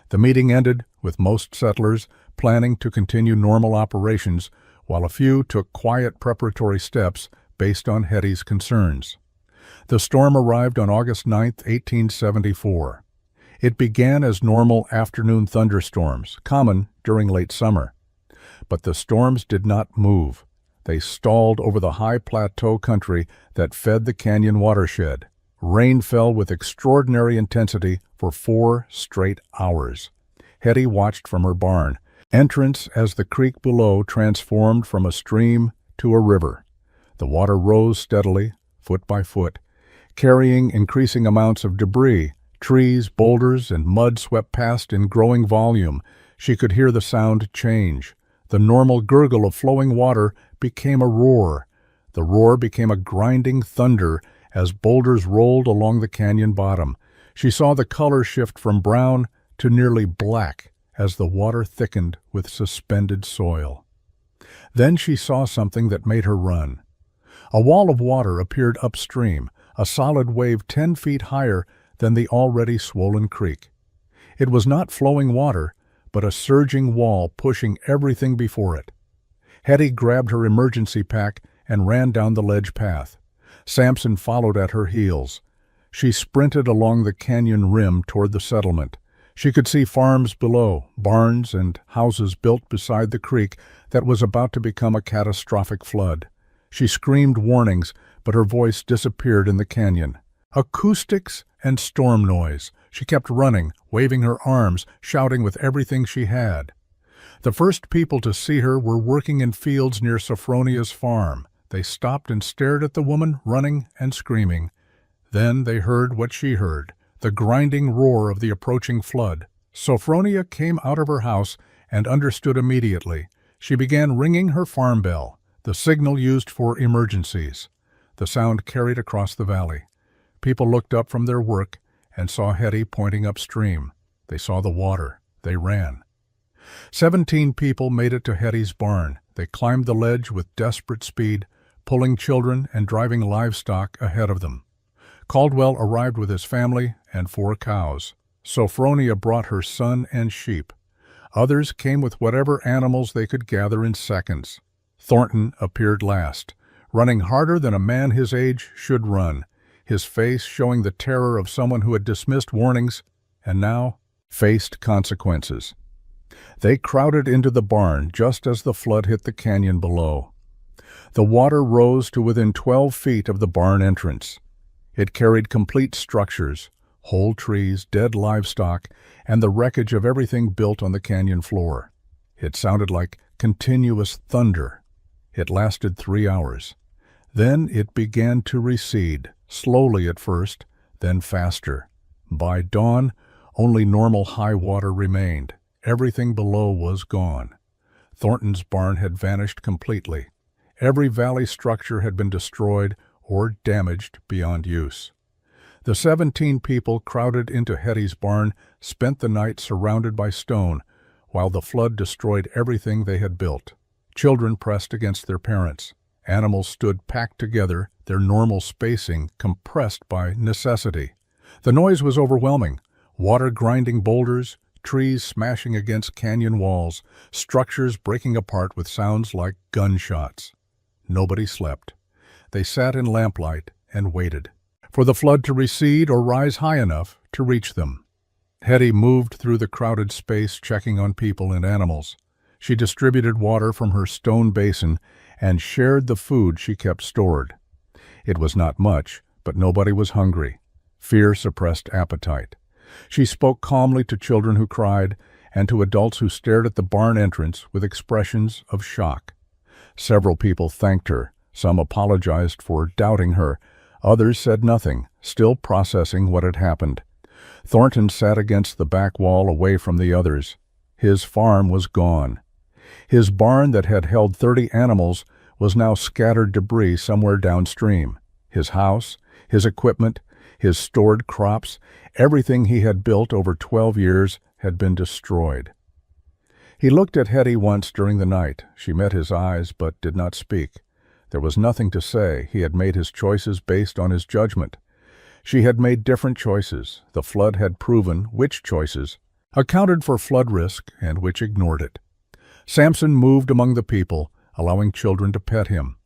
The meeting ended with most settlers planning to continue normal operations, while a few took quiet preparatory steps based on Hetty's concerns. The storm arrived on August 9, 1874. It began as normal afternoon thunderstorms, common during late summer. But the storms did not move. They stalled over the high plateau country that fed the canyon watershed. Rain fell with extraordinary intensity for 4 straight hours. Hetty watched from her barn entrance as the creek below transformed from a stream to a river. The water rose steadily, foot by foot, carrying increasing amounts of debris. Trees, boulders, and mud swept past in growing volume. She could hear the sound change. The normal gurgle of flowing water became a roar. The roar became a grinding thunder as boulders rolled along the canyon bottom. She saw the color shift from brown to nearly black as the water thickened with suspended soil. Then she saw something that made her run. A wall of water appeared upstream, a solid wave 10 feet higher than the already swollen creek. It was not flowing water, but a surging wall pushing everything before it. Hetty grabbed her emergency pack and ran down the ledge path. Samson followed at her heels. She sprinted along the canyon rim toward the settlement. She could see farms below, barns and houses built beside the creek that was about to become a catastrophic flood. She screamed warnings, but her voice disappeared in the canyon. Acoustics and storm noise. She kept running, waving her arms, shouting with everything she had. The first people to see her were working in fields near Sophronia's farm. They stopped and stared at the woman running and screaming. Then they heard what she heard, the grinding roar of the approaching flood. Sophronia came out of her house and understood immediately. She began ringing her farm bell, the signal used for emergencies. The sound carried across the valley. People looked up from their work and saw Hetty pointing upstream. They saw the water. They ran. 17 people made it to Hetty's barn. They climbed the ledge with desperate speed, pulling children and driving livestock ahead of them. Caldwell arrived with his family and 4 cows. Sophronia brought her son and sheep. Others came with whatever animals they could gather in seconds. Thornton appeared last, running harder than a man his age should run, his face showing the terror of someone who had dismissed warnings and now faced consequences. They crowded into the barn just as the flood hit the canyon below. The water rose to within 12 feet of the barn entrance. It carried complete structures, whole trees, dead livestock, and the wreckage of everything built on the canyon floor. It sounded like continuous thunder. It lasted 3 hours. Then it began to recede, slowly at first, then faster. By dawn, only normal high water remained. Everything below was gone. Thornton's barn had vanished completely. Every valley structure had been destroyed or damaged beyond use. The 17 people crowded into Hetty's barn spent the night surrounded by stone, while the flood destroyed everything they had built. Children pressed against their parents. Animals stood packed together, their normal spacing compressed by necessity. The noise was overwhelming. Water grinding boulders, trees smashing against canyon walls, structures breaking apart with sounds like gunshots. Nobody slept. They sat in lamplight and waited for the flood to recede or rise high enough to reach them. Hetty moved through the crowded space, checking on people and animals. She distributed water from her stone basin and shared the food she kept stored. It was not much, but nobody was hungry. Fear suppressed appetite. She spoke calmly to children who cried and to adults who stared at the barn entrance with expressions of shock. Several people thanked her. Some apologized for doubting her. Others said nothing, still processing what had happened. Thornton sat against the back wall away from the others. His farm was gone. His barn that had held 30 animals was now scattered debris somewhere downstream. His house, his equipment, his stored crops, everything he had built over 12 years had been destroyed. He looked at Hetty once during the night. She met his eyes but did not speak. There was nothing to say. He had made his choices based on his judgment. She had made different choices. The flood had proven which choices accounted for flood risk and which ignored it. Samson moved among the people, allowing children to pet him.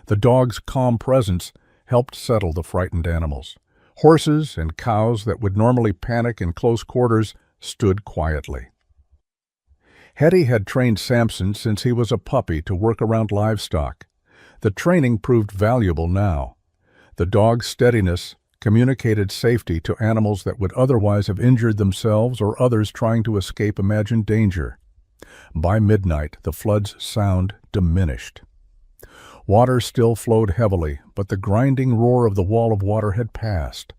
The dog's calm presence helped settle the frightened animals. Horses and cows that would normally panic in close quarters stood quietly. Hetty had trained Samson since he was a puppy to work around livestock. The training proved valuable now. The dog's steadiness communicated safety to animals that would otherwise have injured themselves or others trying to escape imagined danger. By midnight, the flood's sound diminished. Water still flowed heavily, but the grinding roar of the wall of water had passed.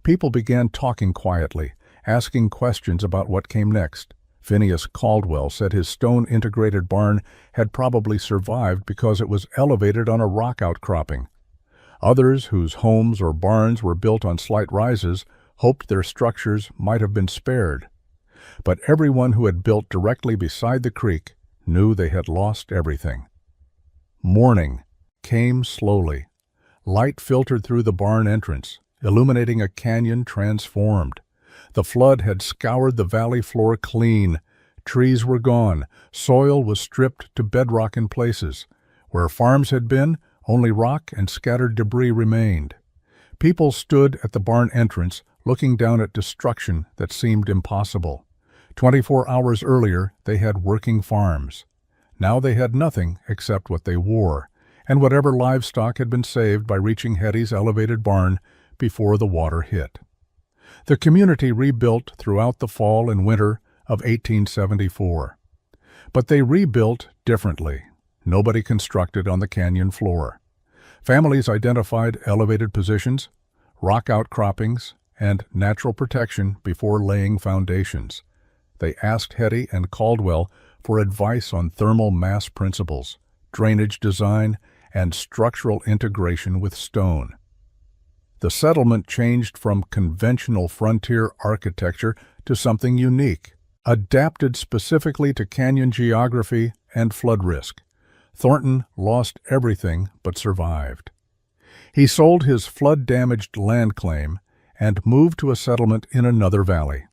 People began talking quietly, asking questions about what came next. Phineas Caldwell said his stone-integrated barn had probably survived because it was elevated on a rock outcropping. Others, whose homes or barns were built on slight rises, hoped their structures might have been spared. But everyone who had built directly beside the creek knew they had lost everything. Morning came slowly. Light filtered through the barn entrance, illuminating a canyon transformed. The flood had scoured the valley floor clean. Trees were gone. Soil was stripped to bedrock in places. Where farms had been, only rock and scattered debris remained. People stood at the barn entrance, looking down at destruction that seemed impossible. 24 hours earlier, they had working farms. Now they had nothing except what they wore, and whatever livestock had been saved by reaching Hetty's elevated barn before the water hit. The community rebuilt throughout the fall and winter of 1874. But they rebuilt differently. Nobody constructed on the canyon floor. Families identified elevated positions, rock outcroppings, and natural protection before laying foundations. They asked Hetty and Caldwell for advice on thermal mass principles, drainage design, and structural integration with stone. The settlement changed from conventional frontier architecture to something unique, adapted specifically to canyon geography and flood risk. Thornton lost everything but survived. He sold his flood-damaged land claim and moved to a settlement in another valley.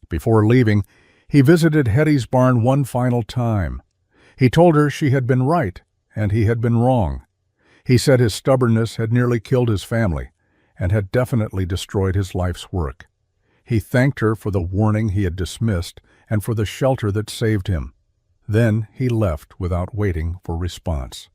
Before leaving, he visited Hetty's barn one final time. He told her she had been right and he had been wrong. He said his stubbornness had nearly killed his family and had definitely destroyed his life's work. He thanked her for the warning he had dismissed and for the shelter that saved him. Then he left without waiting for response.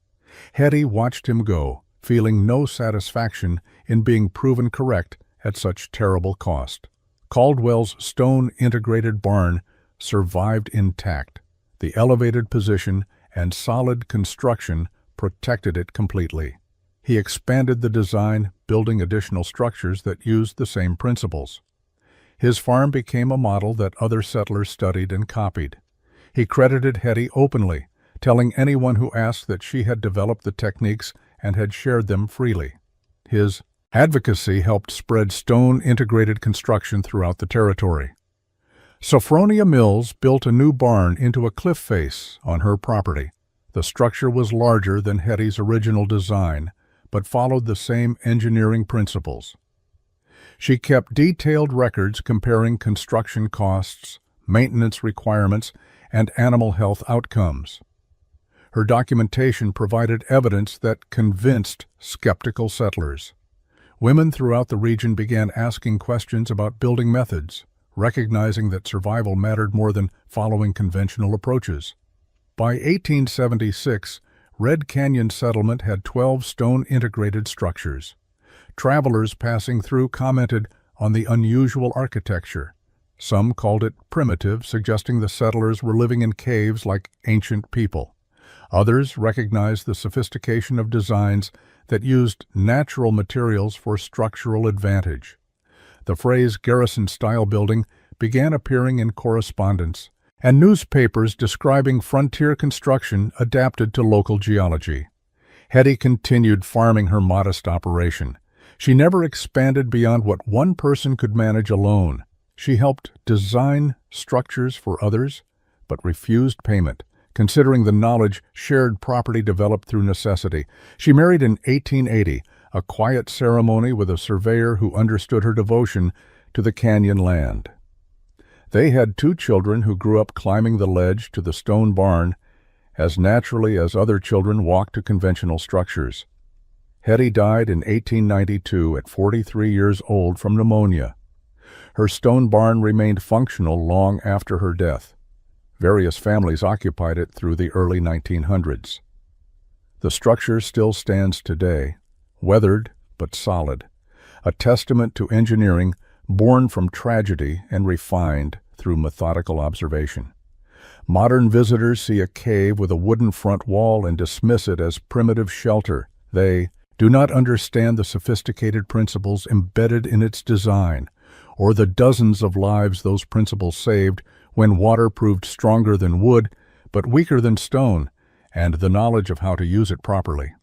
Hetty watched him go, feeling no satisfaction in being proven correct at such terrible cost. Caldwell's stone-integrated barn survived intact. The elevated position and solid construction protected it completely. He expanded the design, building additional structures that used the same principles. His farm became a model that other settlers studied and copied. He credited Hetty openly, telling anyone who asked that she had developed the techniques and had shared them freely. His advocacy helped spread stone-integrated construction throughout the territory. Sophronia Mills built a new barn into a cliff face on her property. The structure was larger than Hetty's original design, but followed the same engineering principles. She kept detailed records comparing construction costs, maintenance requirements, and animal health outcomes. Her documentation provided evidence that convinced skeptical settlers. Women throughout the region began asking questions about building methods, recognizing that survival mattered more than following conventional approaches. By 1876, Red Canyon Settlement had 12 stone-integrated structures. Travelers passing through commented on the unusual architecture. Some called it primitive, suggesting the settlers were living in caves like ancient people. Others recognized the sophistication of designs that used natural materials for structural advantage. The phrase garrison-style building began appearing in correspondence, and newspapers describing frontier construction adapted to local geology. Hetty continued farming her modest operation. She never expanded beyond what one person could manage alone. She helped design structures for others, but refused payment, considering the knowledge shared property developed through necessity. She married in 1880, a quiet ceremony with a surveyor who understood her devotion to the canyon land. They had 2 children who grew up climbing the ledge to the stone barn as naturally as other children walked to conventional structures. Hetty died in 1892 at 43 years old from pneumonia. Her stone barn remained functional long after her death. Various families occupied it through the early 1900s. The structure still stands today, weathered but solid, a testament to engineering born from tragedy and refined through methodical observation. Modern visitors see a cave with a wooden front wall and dismiss it as primitive shelter. They do not understand the sophisticated principles embedded in its design, or the dozens of lives those principles saved when water proved stronger than wood but weaker than stone, and the knowledge of how to use it properly.